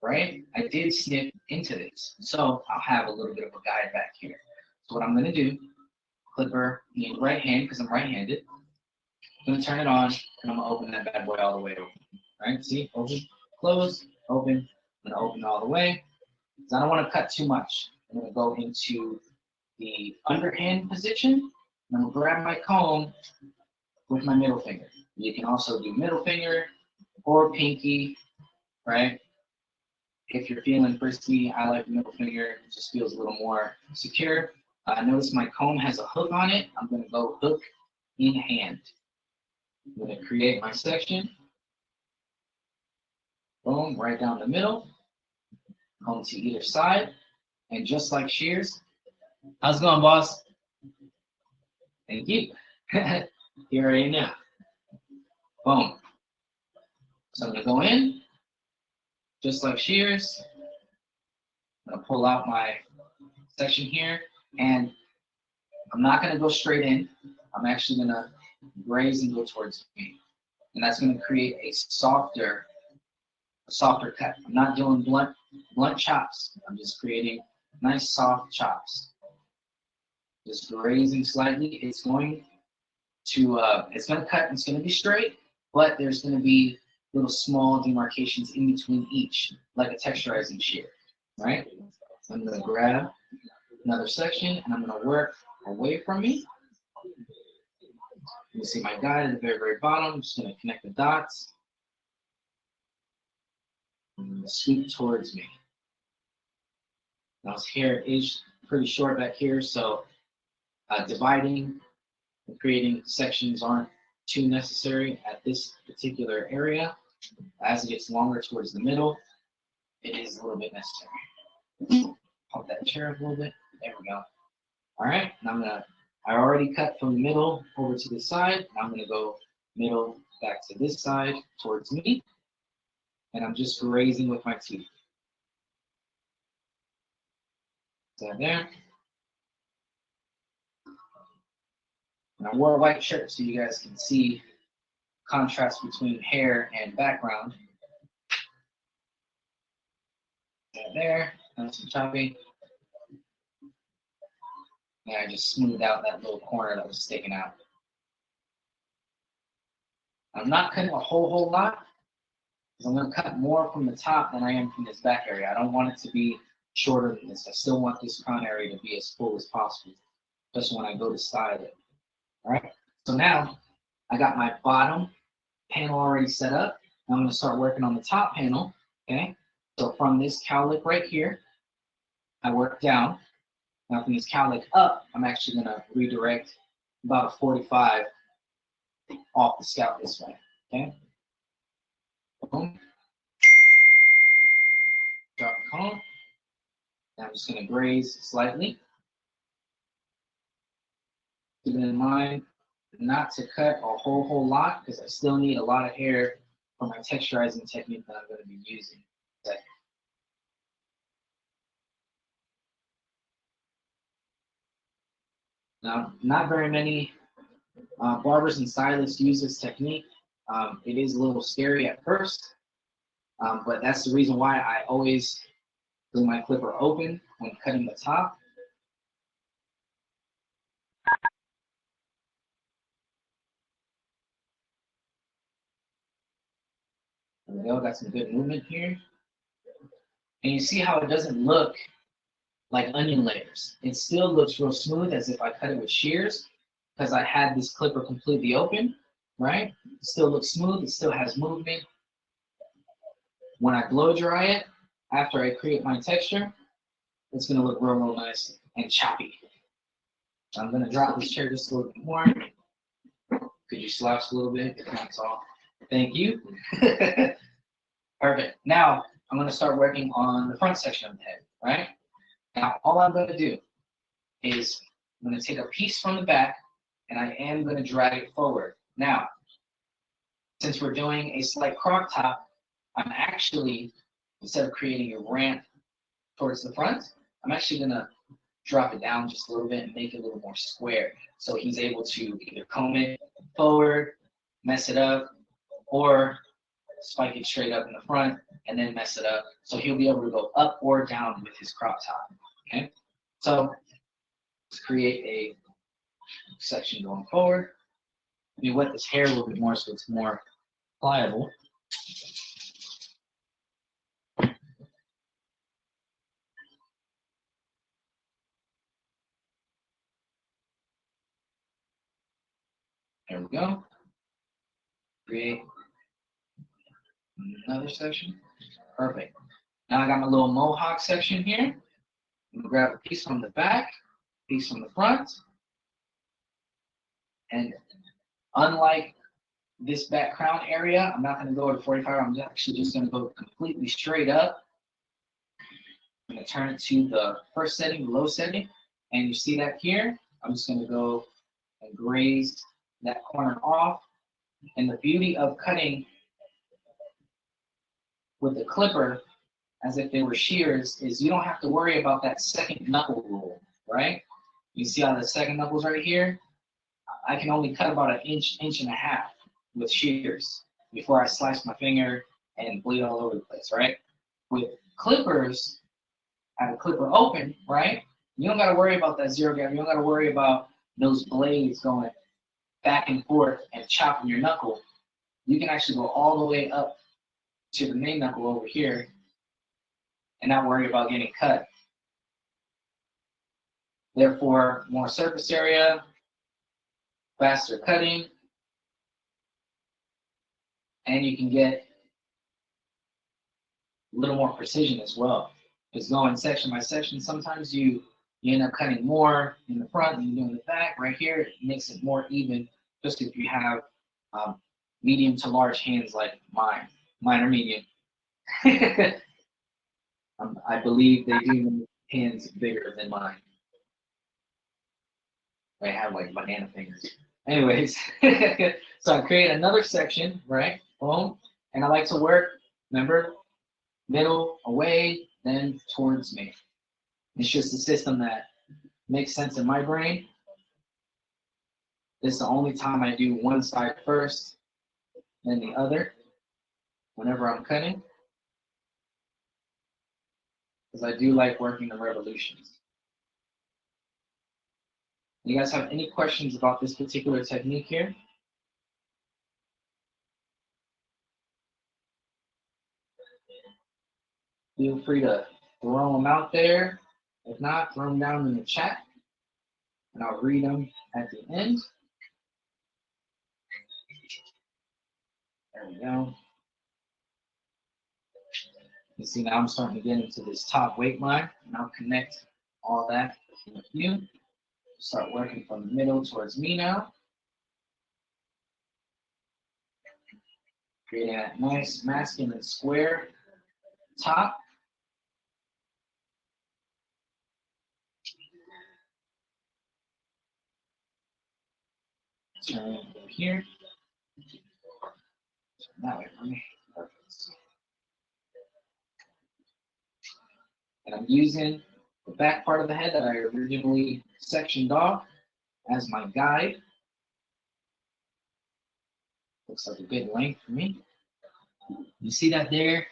right? I did snip into this. So I'll have a little bit of a guide back here. So what I'm gonna do, clipper in right hand, because I'm right-handed. I'm gonna turn it on and I'm gonna open that bad boy all the way open. Right? See, open, close, open. I'm gonna open all the way. Because I don't want to cut too much. I'm gonna go into the underhand position, and I'm gonna grab my comb with my middle finger. You can also do middle finger or pinky, right? If you're feeling frisky, I like the middle finger. It just feels a little more secure. Notice my comb has a hook on it. I'm gonna go hook in hand. I'm gonna create my section. Boom, right down the middle. Comb to either side. And just like shears, how's it going, boss? Thank you. Here I am now. Boom. So I'm gonna go in, just like shears. I'm gonna pull out my section here, and I'm not gonna go straight in. I'm actually gonna graze and go towards me. And that's gonna create a softer cut. I'm not doing blunt chops. I'm just creating nice soft chops. Just grazing slightly. It's going to cut, it's gonna be straight, but there's gonna be little small demarcations in between each, like a texturizing shear, right? So I'm gonna grab another section and I'm gonna work away from me. You see my guide at the very, very bottom. I'm just gonna connect the dots. And sweep towards me. Now his hair is pretty short back here, so dividing and creating sections aren't too necessary at this particular area. As it gets longer towards the middle, it is a little bit necessary. Pump that chair up a little bit. There we go. All right, and I already cut from the middle over to the side. And I'm gonna go middle back to this side towards me. And I'm just grazing with my teeth. Is that there? And I wore a white shirt so you guys can see contrast between hair and background. That there, nice and choppy. And I just smoothed out that little corner that was sticking out. I'm not cutting a whole lot, because I'm going to cut more from the top than I am from this back area. I don't want it to be shorter than this. I still want this crown area to be as full as possible, just when I go to style it. All right, so now I got my bottom panel already set up. I'm going to start working on the top panel, okay? So from this cowlick right here, I work down. Now from this cowlick up, I'm actually going to redirect about a 45 off the scalp this way, okay? Boom. Drop the comb. Now I'm just going to graze slightly. Keep in mind not to cut a whole lot, because I still need a lot of hair for my texturizing technique that I'm going to be using. Okay. Now, not very many barbers and stylists use this technique. It is a little scary at first, but that's the reason why I always do my clipper open when cutting the top. There we go, got some good movement here. And you see how it doesn't look like onion layers. It still looks real smooth as if I cut it with shears, because I had this clipper completely open, right? It still looks smooth, it still has movement. When I blow dry it, after I create my texture, it's gonna look real nice and choppy. I'm gonna drop this chair just a little bit more. Could you slouch a little bit if that's all? Thank you. Perfect. Now, I'm gonna start working on the front section of the head, right? Now, all I'm gonna do is I'm gonna take a piece from the back and I am gonna drag it forward. Now, since we're doing a slight crop top, I'm actually, instead of creating a ramp towards the front, I'm actually gonna drop it down just a little bit and make it a little more square. So he's able to either comb it forward, mess it up, or spike it straight up in the front and then mess it up. So he'll be able to go up or down with his crop top, okay? So let's create a section going forward. Let me wet this hair a little bit more so it's more pliable. There we go. Create another section. Perfect. Now I got my little mohawk section here. I'm gonna grab a piece from the back, piece from the front, and unlike this back crown area, I'm not gonna go to 45. I'm actually just gonna go completely straight up. I'm gonna turn it to the first setting, the low setting, and you see that here. I'm just gonna go and graze that corner off. And the beauty of cutting with the clipper as if they were shears is you don't have to worry about that second knuckle roll, right? You see how the second knuckle's right here? I can only cut about an inch, inch and a half with shears before I slice my finger and bleed all over the place, right? With clippers, I have a clipper open, right? You don't gotta worry about that zero gap. You don't gotta worry about those blades going back and forth and chopping your knuckle. You can actually go all the way up to the main knuckle over here and not worry about getting cut. Therefore, more surface area, faster cutting, and you can get a little more precision as well. Because going section by section, sometimes you end up cutting more in the front than you do in the back. Right here, it makes it more even, just if you have medium to large hands like mine. Mine are medium. I believe they do make hands bigger than mine. I have like banana fingers. Anyways, so I create another section, right? Boom. And I like to work, remember, middle, away, then towards me. It's just a system that makes sense in my brain. This is the only time I do one side first, then the other, whenever I'm cutting. Because I do like working the revolutions. You guys have any questions about this particular technique here? Feel free to throw them out there. If not, throw them down in the chat, and I'll read them at the end. There we go. You see now I'm starting to get into this top weight line, and I'll connect all that with you. Start working from the middle towards me now. Creating that nice masculine square top. Turn it over here. Turn that way for me. Perfect. And I'm using the back part of the head that I originally sectioned off as my guide. Looks like a good length for me. You see that there?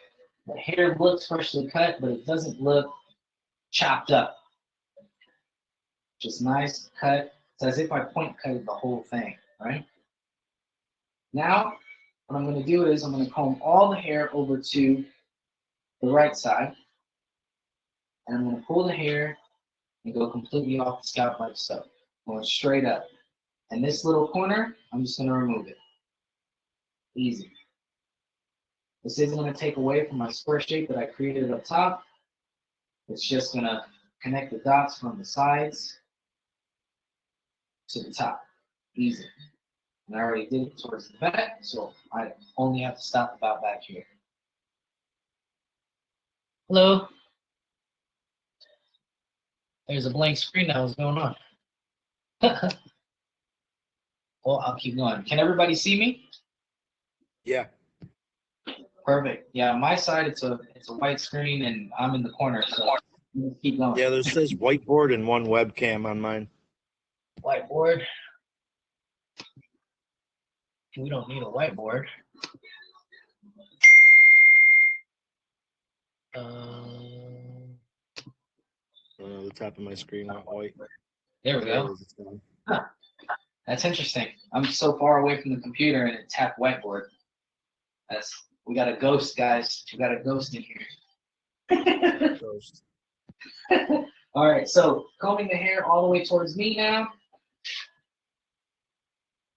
The hair looks freshly cut, but it doesn't look chopped up. Just nice cut. It's as if I point cutted the whole thing, right? Now, what I'm going to do is I'm going to comb all the hair over to the right side. And I'm going to pull the hair and go completely off the scalp like so. Going straight up. And this little corner, I'm just going to remove it. Easy. This isn't going to take away from my square shape that I created up top. It's just going to connect the dots from the sides to the top. Easy. And I already did it towards the back, so I only have to stop about back here. Hello? There's a blank screen now. What's going on? Well, I'll keep going. Can everybody see me? Yeah. Perfect. Yeah, on my side it's a white screen and I'm in the corner, so let's keep going. Yeah, there says whiteboard and one webcam on mine. Whiteboard. We don't need a whiteboard. The top of my screen went white. There we go. Huh. That's interesting. I'm so far away from the computer and it tapped whiteboard. We got a ghost, guys. We got a ghost in here. Ghost. All right, so combing the hair all the way towards me now.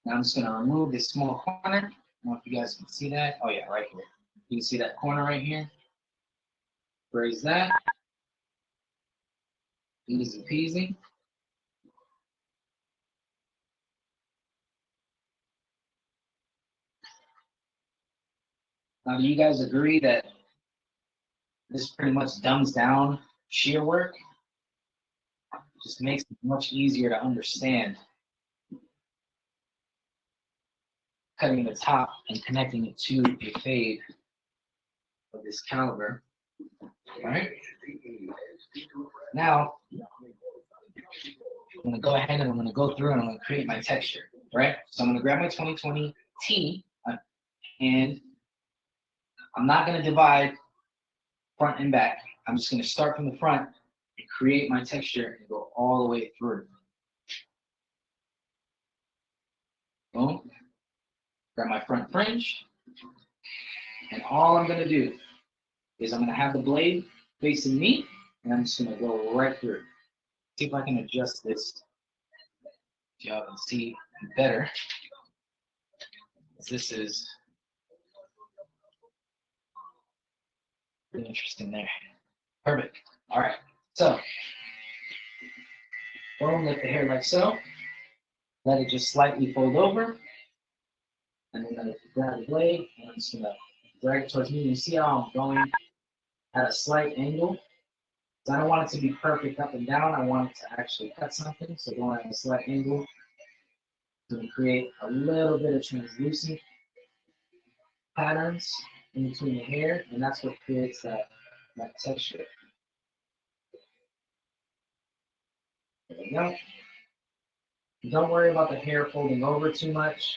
Now I'm just going to remove this small corner. I don't know if you guys can see that. Oh yeah, right here. You can see that corner right here. Raise that. Easy peasy. Now, do you guys agree that this pretty much dumbs down shear work? Just makes it much easier to understand cutting the top and connecting it to a fade of this caliber. All right. Now, I'm going to go ahead and I'm going to go through and I'm going to create my texture. Right. So I'm going to grab my 2020 T and I'm not going to divide front and back. I'm just going to start from the front and create my texture and go all the way through. Boom. Grab my front fringe. And all I'm going to do is I'm going to have the blade facing me, and I'm just going to go right through. See if I can adjust this so y'all can see better. This is really interesting there. Perfect. All right. So, boom, lift the hair like so. Let it just slightly fold over. And then I'm going to grab the blade, and I'm just going to drag it towards me. You see how I'm going at a slight angle? So I don't want it to be perfect up and down. I want it to actually cut something. So going at a slight angle to create a little bit of translucent patterns in between the hair, and that's what creates that texture. There we go. Don't worry about the hair folding over too much.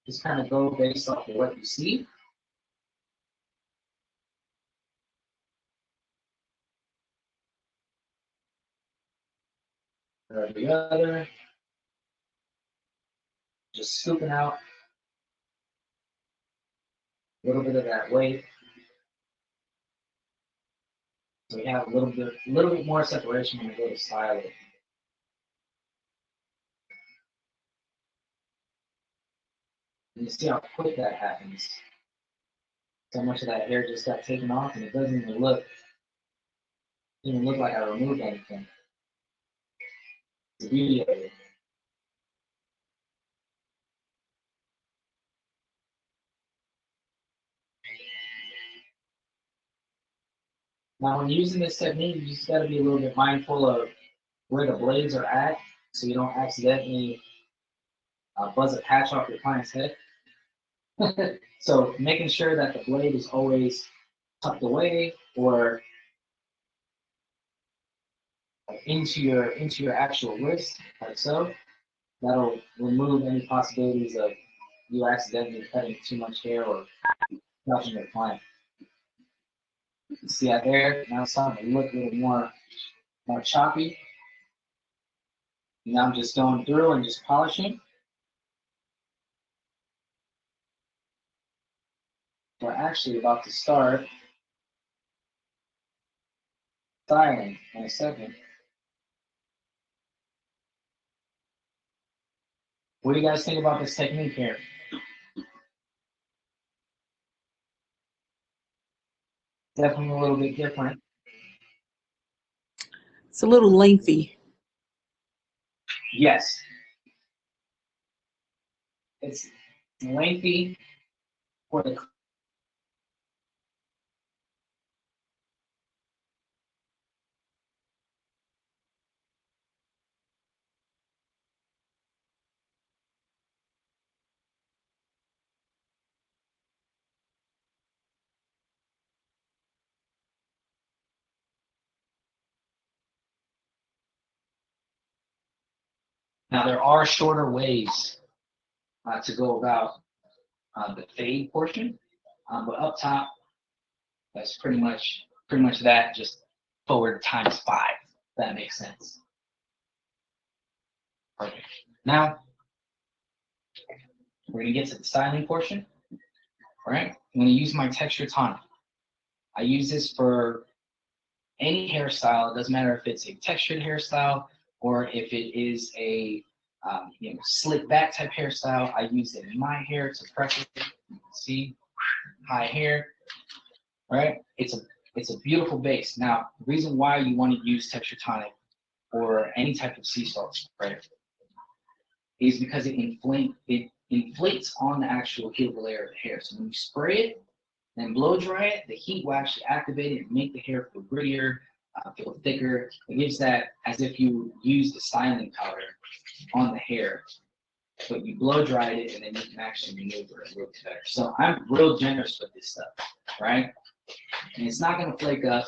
Just kind of go based off of what you see. Or the other. Just scooping out a little bit of that weight. So we have a little bit more separation when we go to style it. And you see how quick that happens. So much of that hair just got taken off, and it doesn't even look like I removed anything. It's the beauty of it. Now, when using this technique, you just got to be a little bit mindful of where the blades are at, so you don't accidentally buzz a patch off your client's head. So making sure that the blade is always tucked away or into your actual wrist, like so. That'll remove any possibilities of you accidentally cutting too much hair or touching your client. You see that there? Now it's starting to look a little more choppy. Now I'm just going through and just polishing. We're actually about to start styling in a second. What do you guys think about this technique here? Definitely a little bit different. It's a little lengthy. Yes. It's lengthy for the Now there are shorter ways to go about the fade portion, but up top, that's pretty much that, just forward times 5. If that makes sense. Perfect. Now we're gonna get to the styling portion. All right, I'm gonna use my texture tonic. I use this for any hairstyle. It doesn't matter if it's a textured hairstyle or if it is a slick back type hairstyle. I use it in my hair to press it. See, high hair, right? It's a beautiful base. Now, the reason why you want to use Texture Tonic or any type of sea salt spray is because it inflates on the actual heatable layer of the hair. So when you spray it and blow dry it, the heat will actually activate it and make the hair feel grittier, feel thicker. It gives that as if you use the styling powder on the hair, but you blow dried it and then you can actually maneuver it real better. So I'm real generous with this stuff, right? And it's not gonna flake up.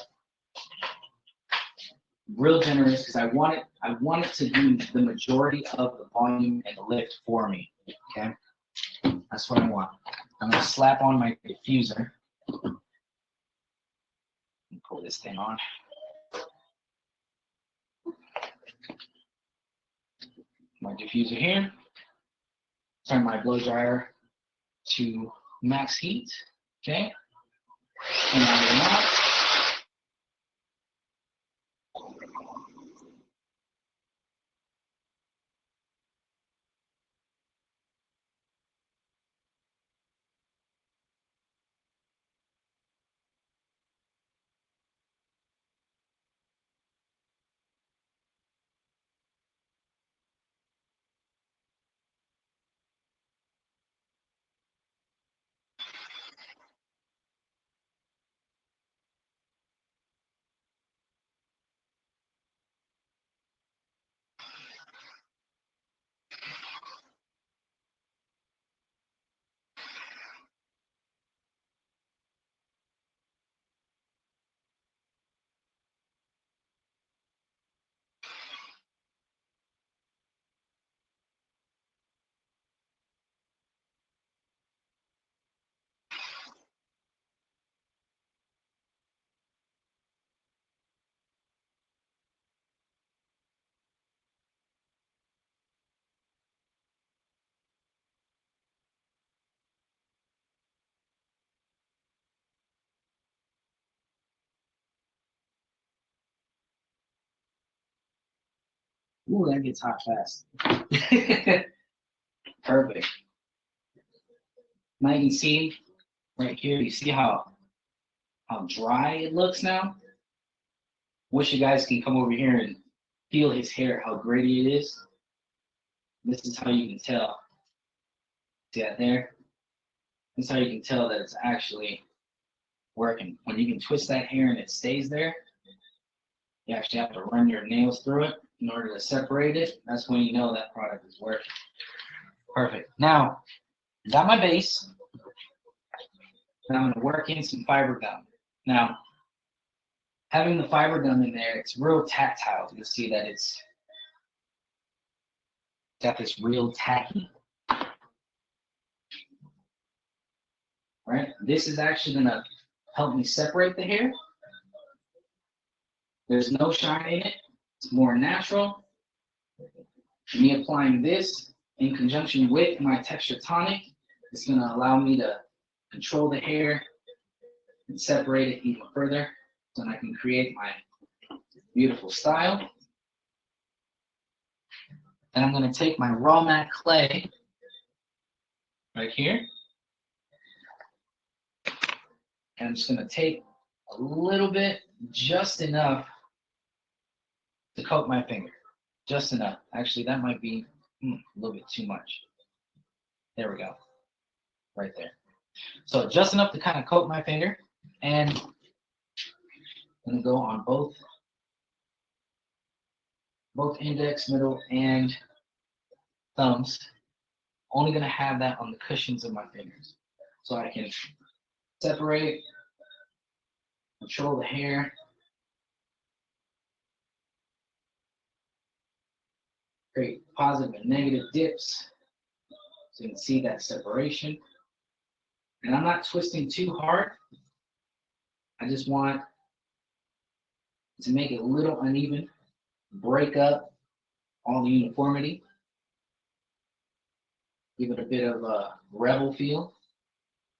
Real generous because I want it to do the majority of the volume and the lift for me. Okay, that's what I want. I'm gonna slap on my diffuser. Pull this thing on. My diffuser here. Turn my blow dryer to max heat. Okay, and on the knob. Ooh, that gets hot fast. Perfect. Now you can see right here, you see how dry it looks now? Wish you guys can come over here and feel his hair, how gritty it is. This is how you can tell. See that there? This is how you can tell that it's actually working. When you can twist that hair and it stays there, you actually have to run your nails through it in order to separate it. That's when you know that product is working. Perfect. Now, got my base. And I'm going to work in some fiber gum. Now, having the fiber gum in there, it's real tactile. You'll see that it's got this real tacky. Right? This is actually going to help me separate the hair. There's no shine in it. It's more natural. Me applying this in conjunction with my Texture Tonic is going to allow me to control the hair and separate it even further so I can create my beautiful style. And I'm going to take my raw mat clay right here. And I'm just going to take a little bit, just enough to coat my finger. Just enough. Actually, that might be a little bit too much. There we go. Right there. So just enough to kind of coat my finger. And I'm going to go on both index, middle, and thumbs. Only going to have that on the cushions of my fingers. So I can separate, control the hair, create positive and negative dips so you can see that separation. And I'm not twisting too hard. I just want to make it a little uneven, break up all the uniformity, give it a bit of a rebel feel.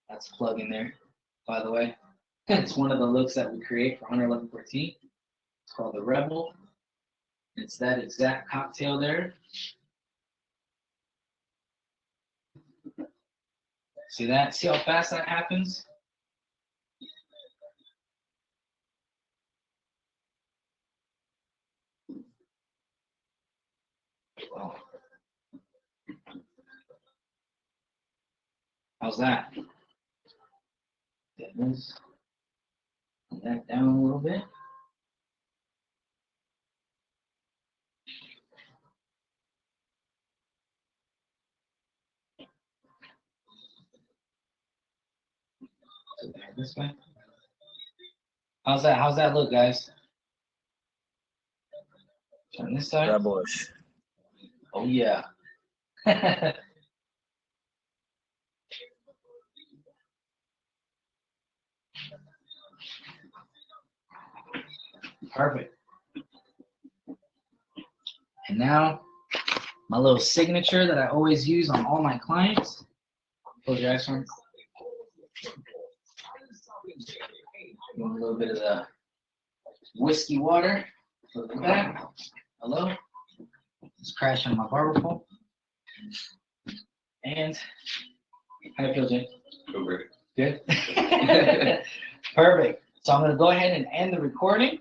That's a plug in there, by the way. It's one of the looks that we create for 11114. It's called the Rebel. It's that exact cocktail there. See that? See how fast that happens? Wow. How's that? Get this. Put that down a little bit. So there, this way. How's that? How's that look, guys? Turn this side. Rebelish. Oh yeah. Perfect. And now, my little signature that I always use on all my clients. Close your eyes for me. You want a little bit of the whiskey water. Look at that. Hello. Just crash on my barber pole. And how do you feel, Jay? Feel great. Good. Perfect. So I'm going to go ahead and end the recording.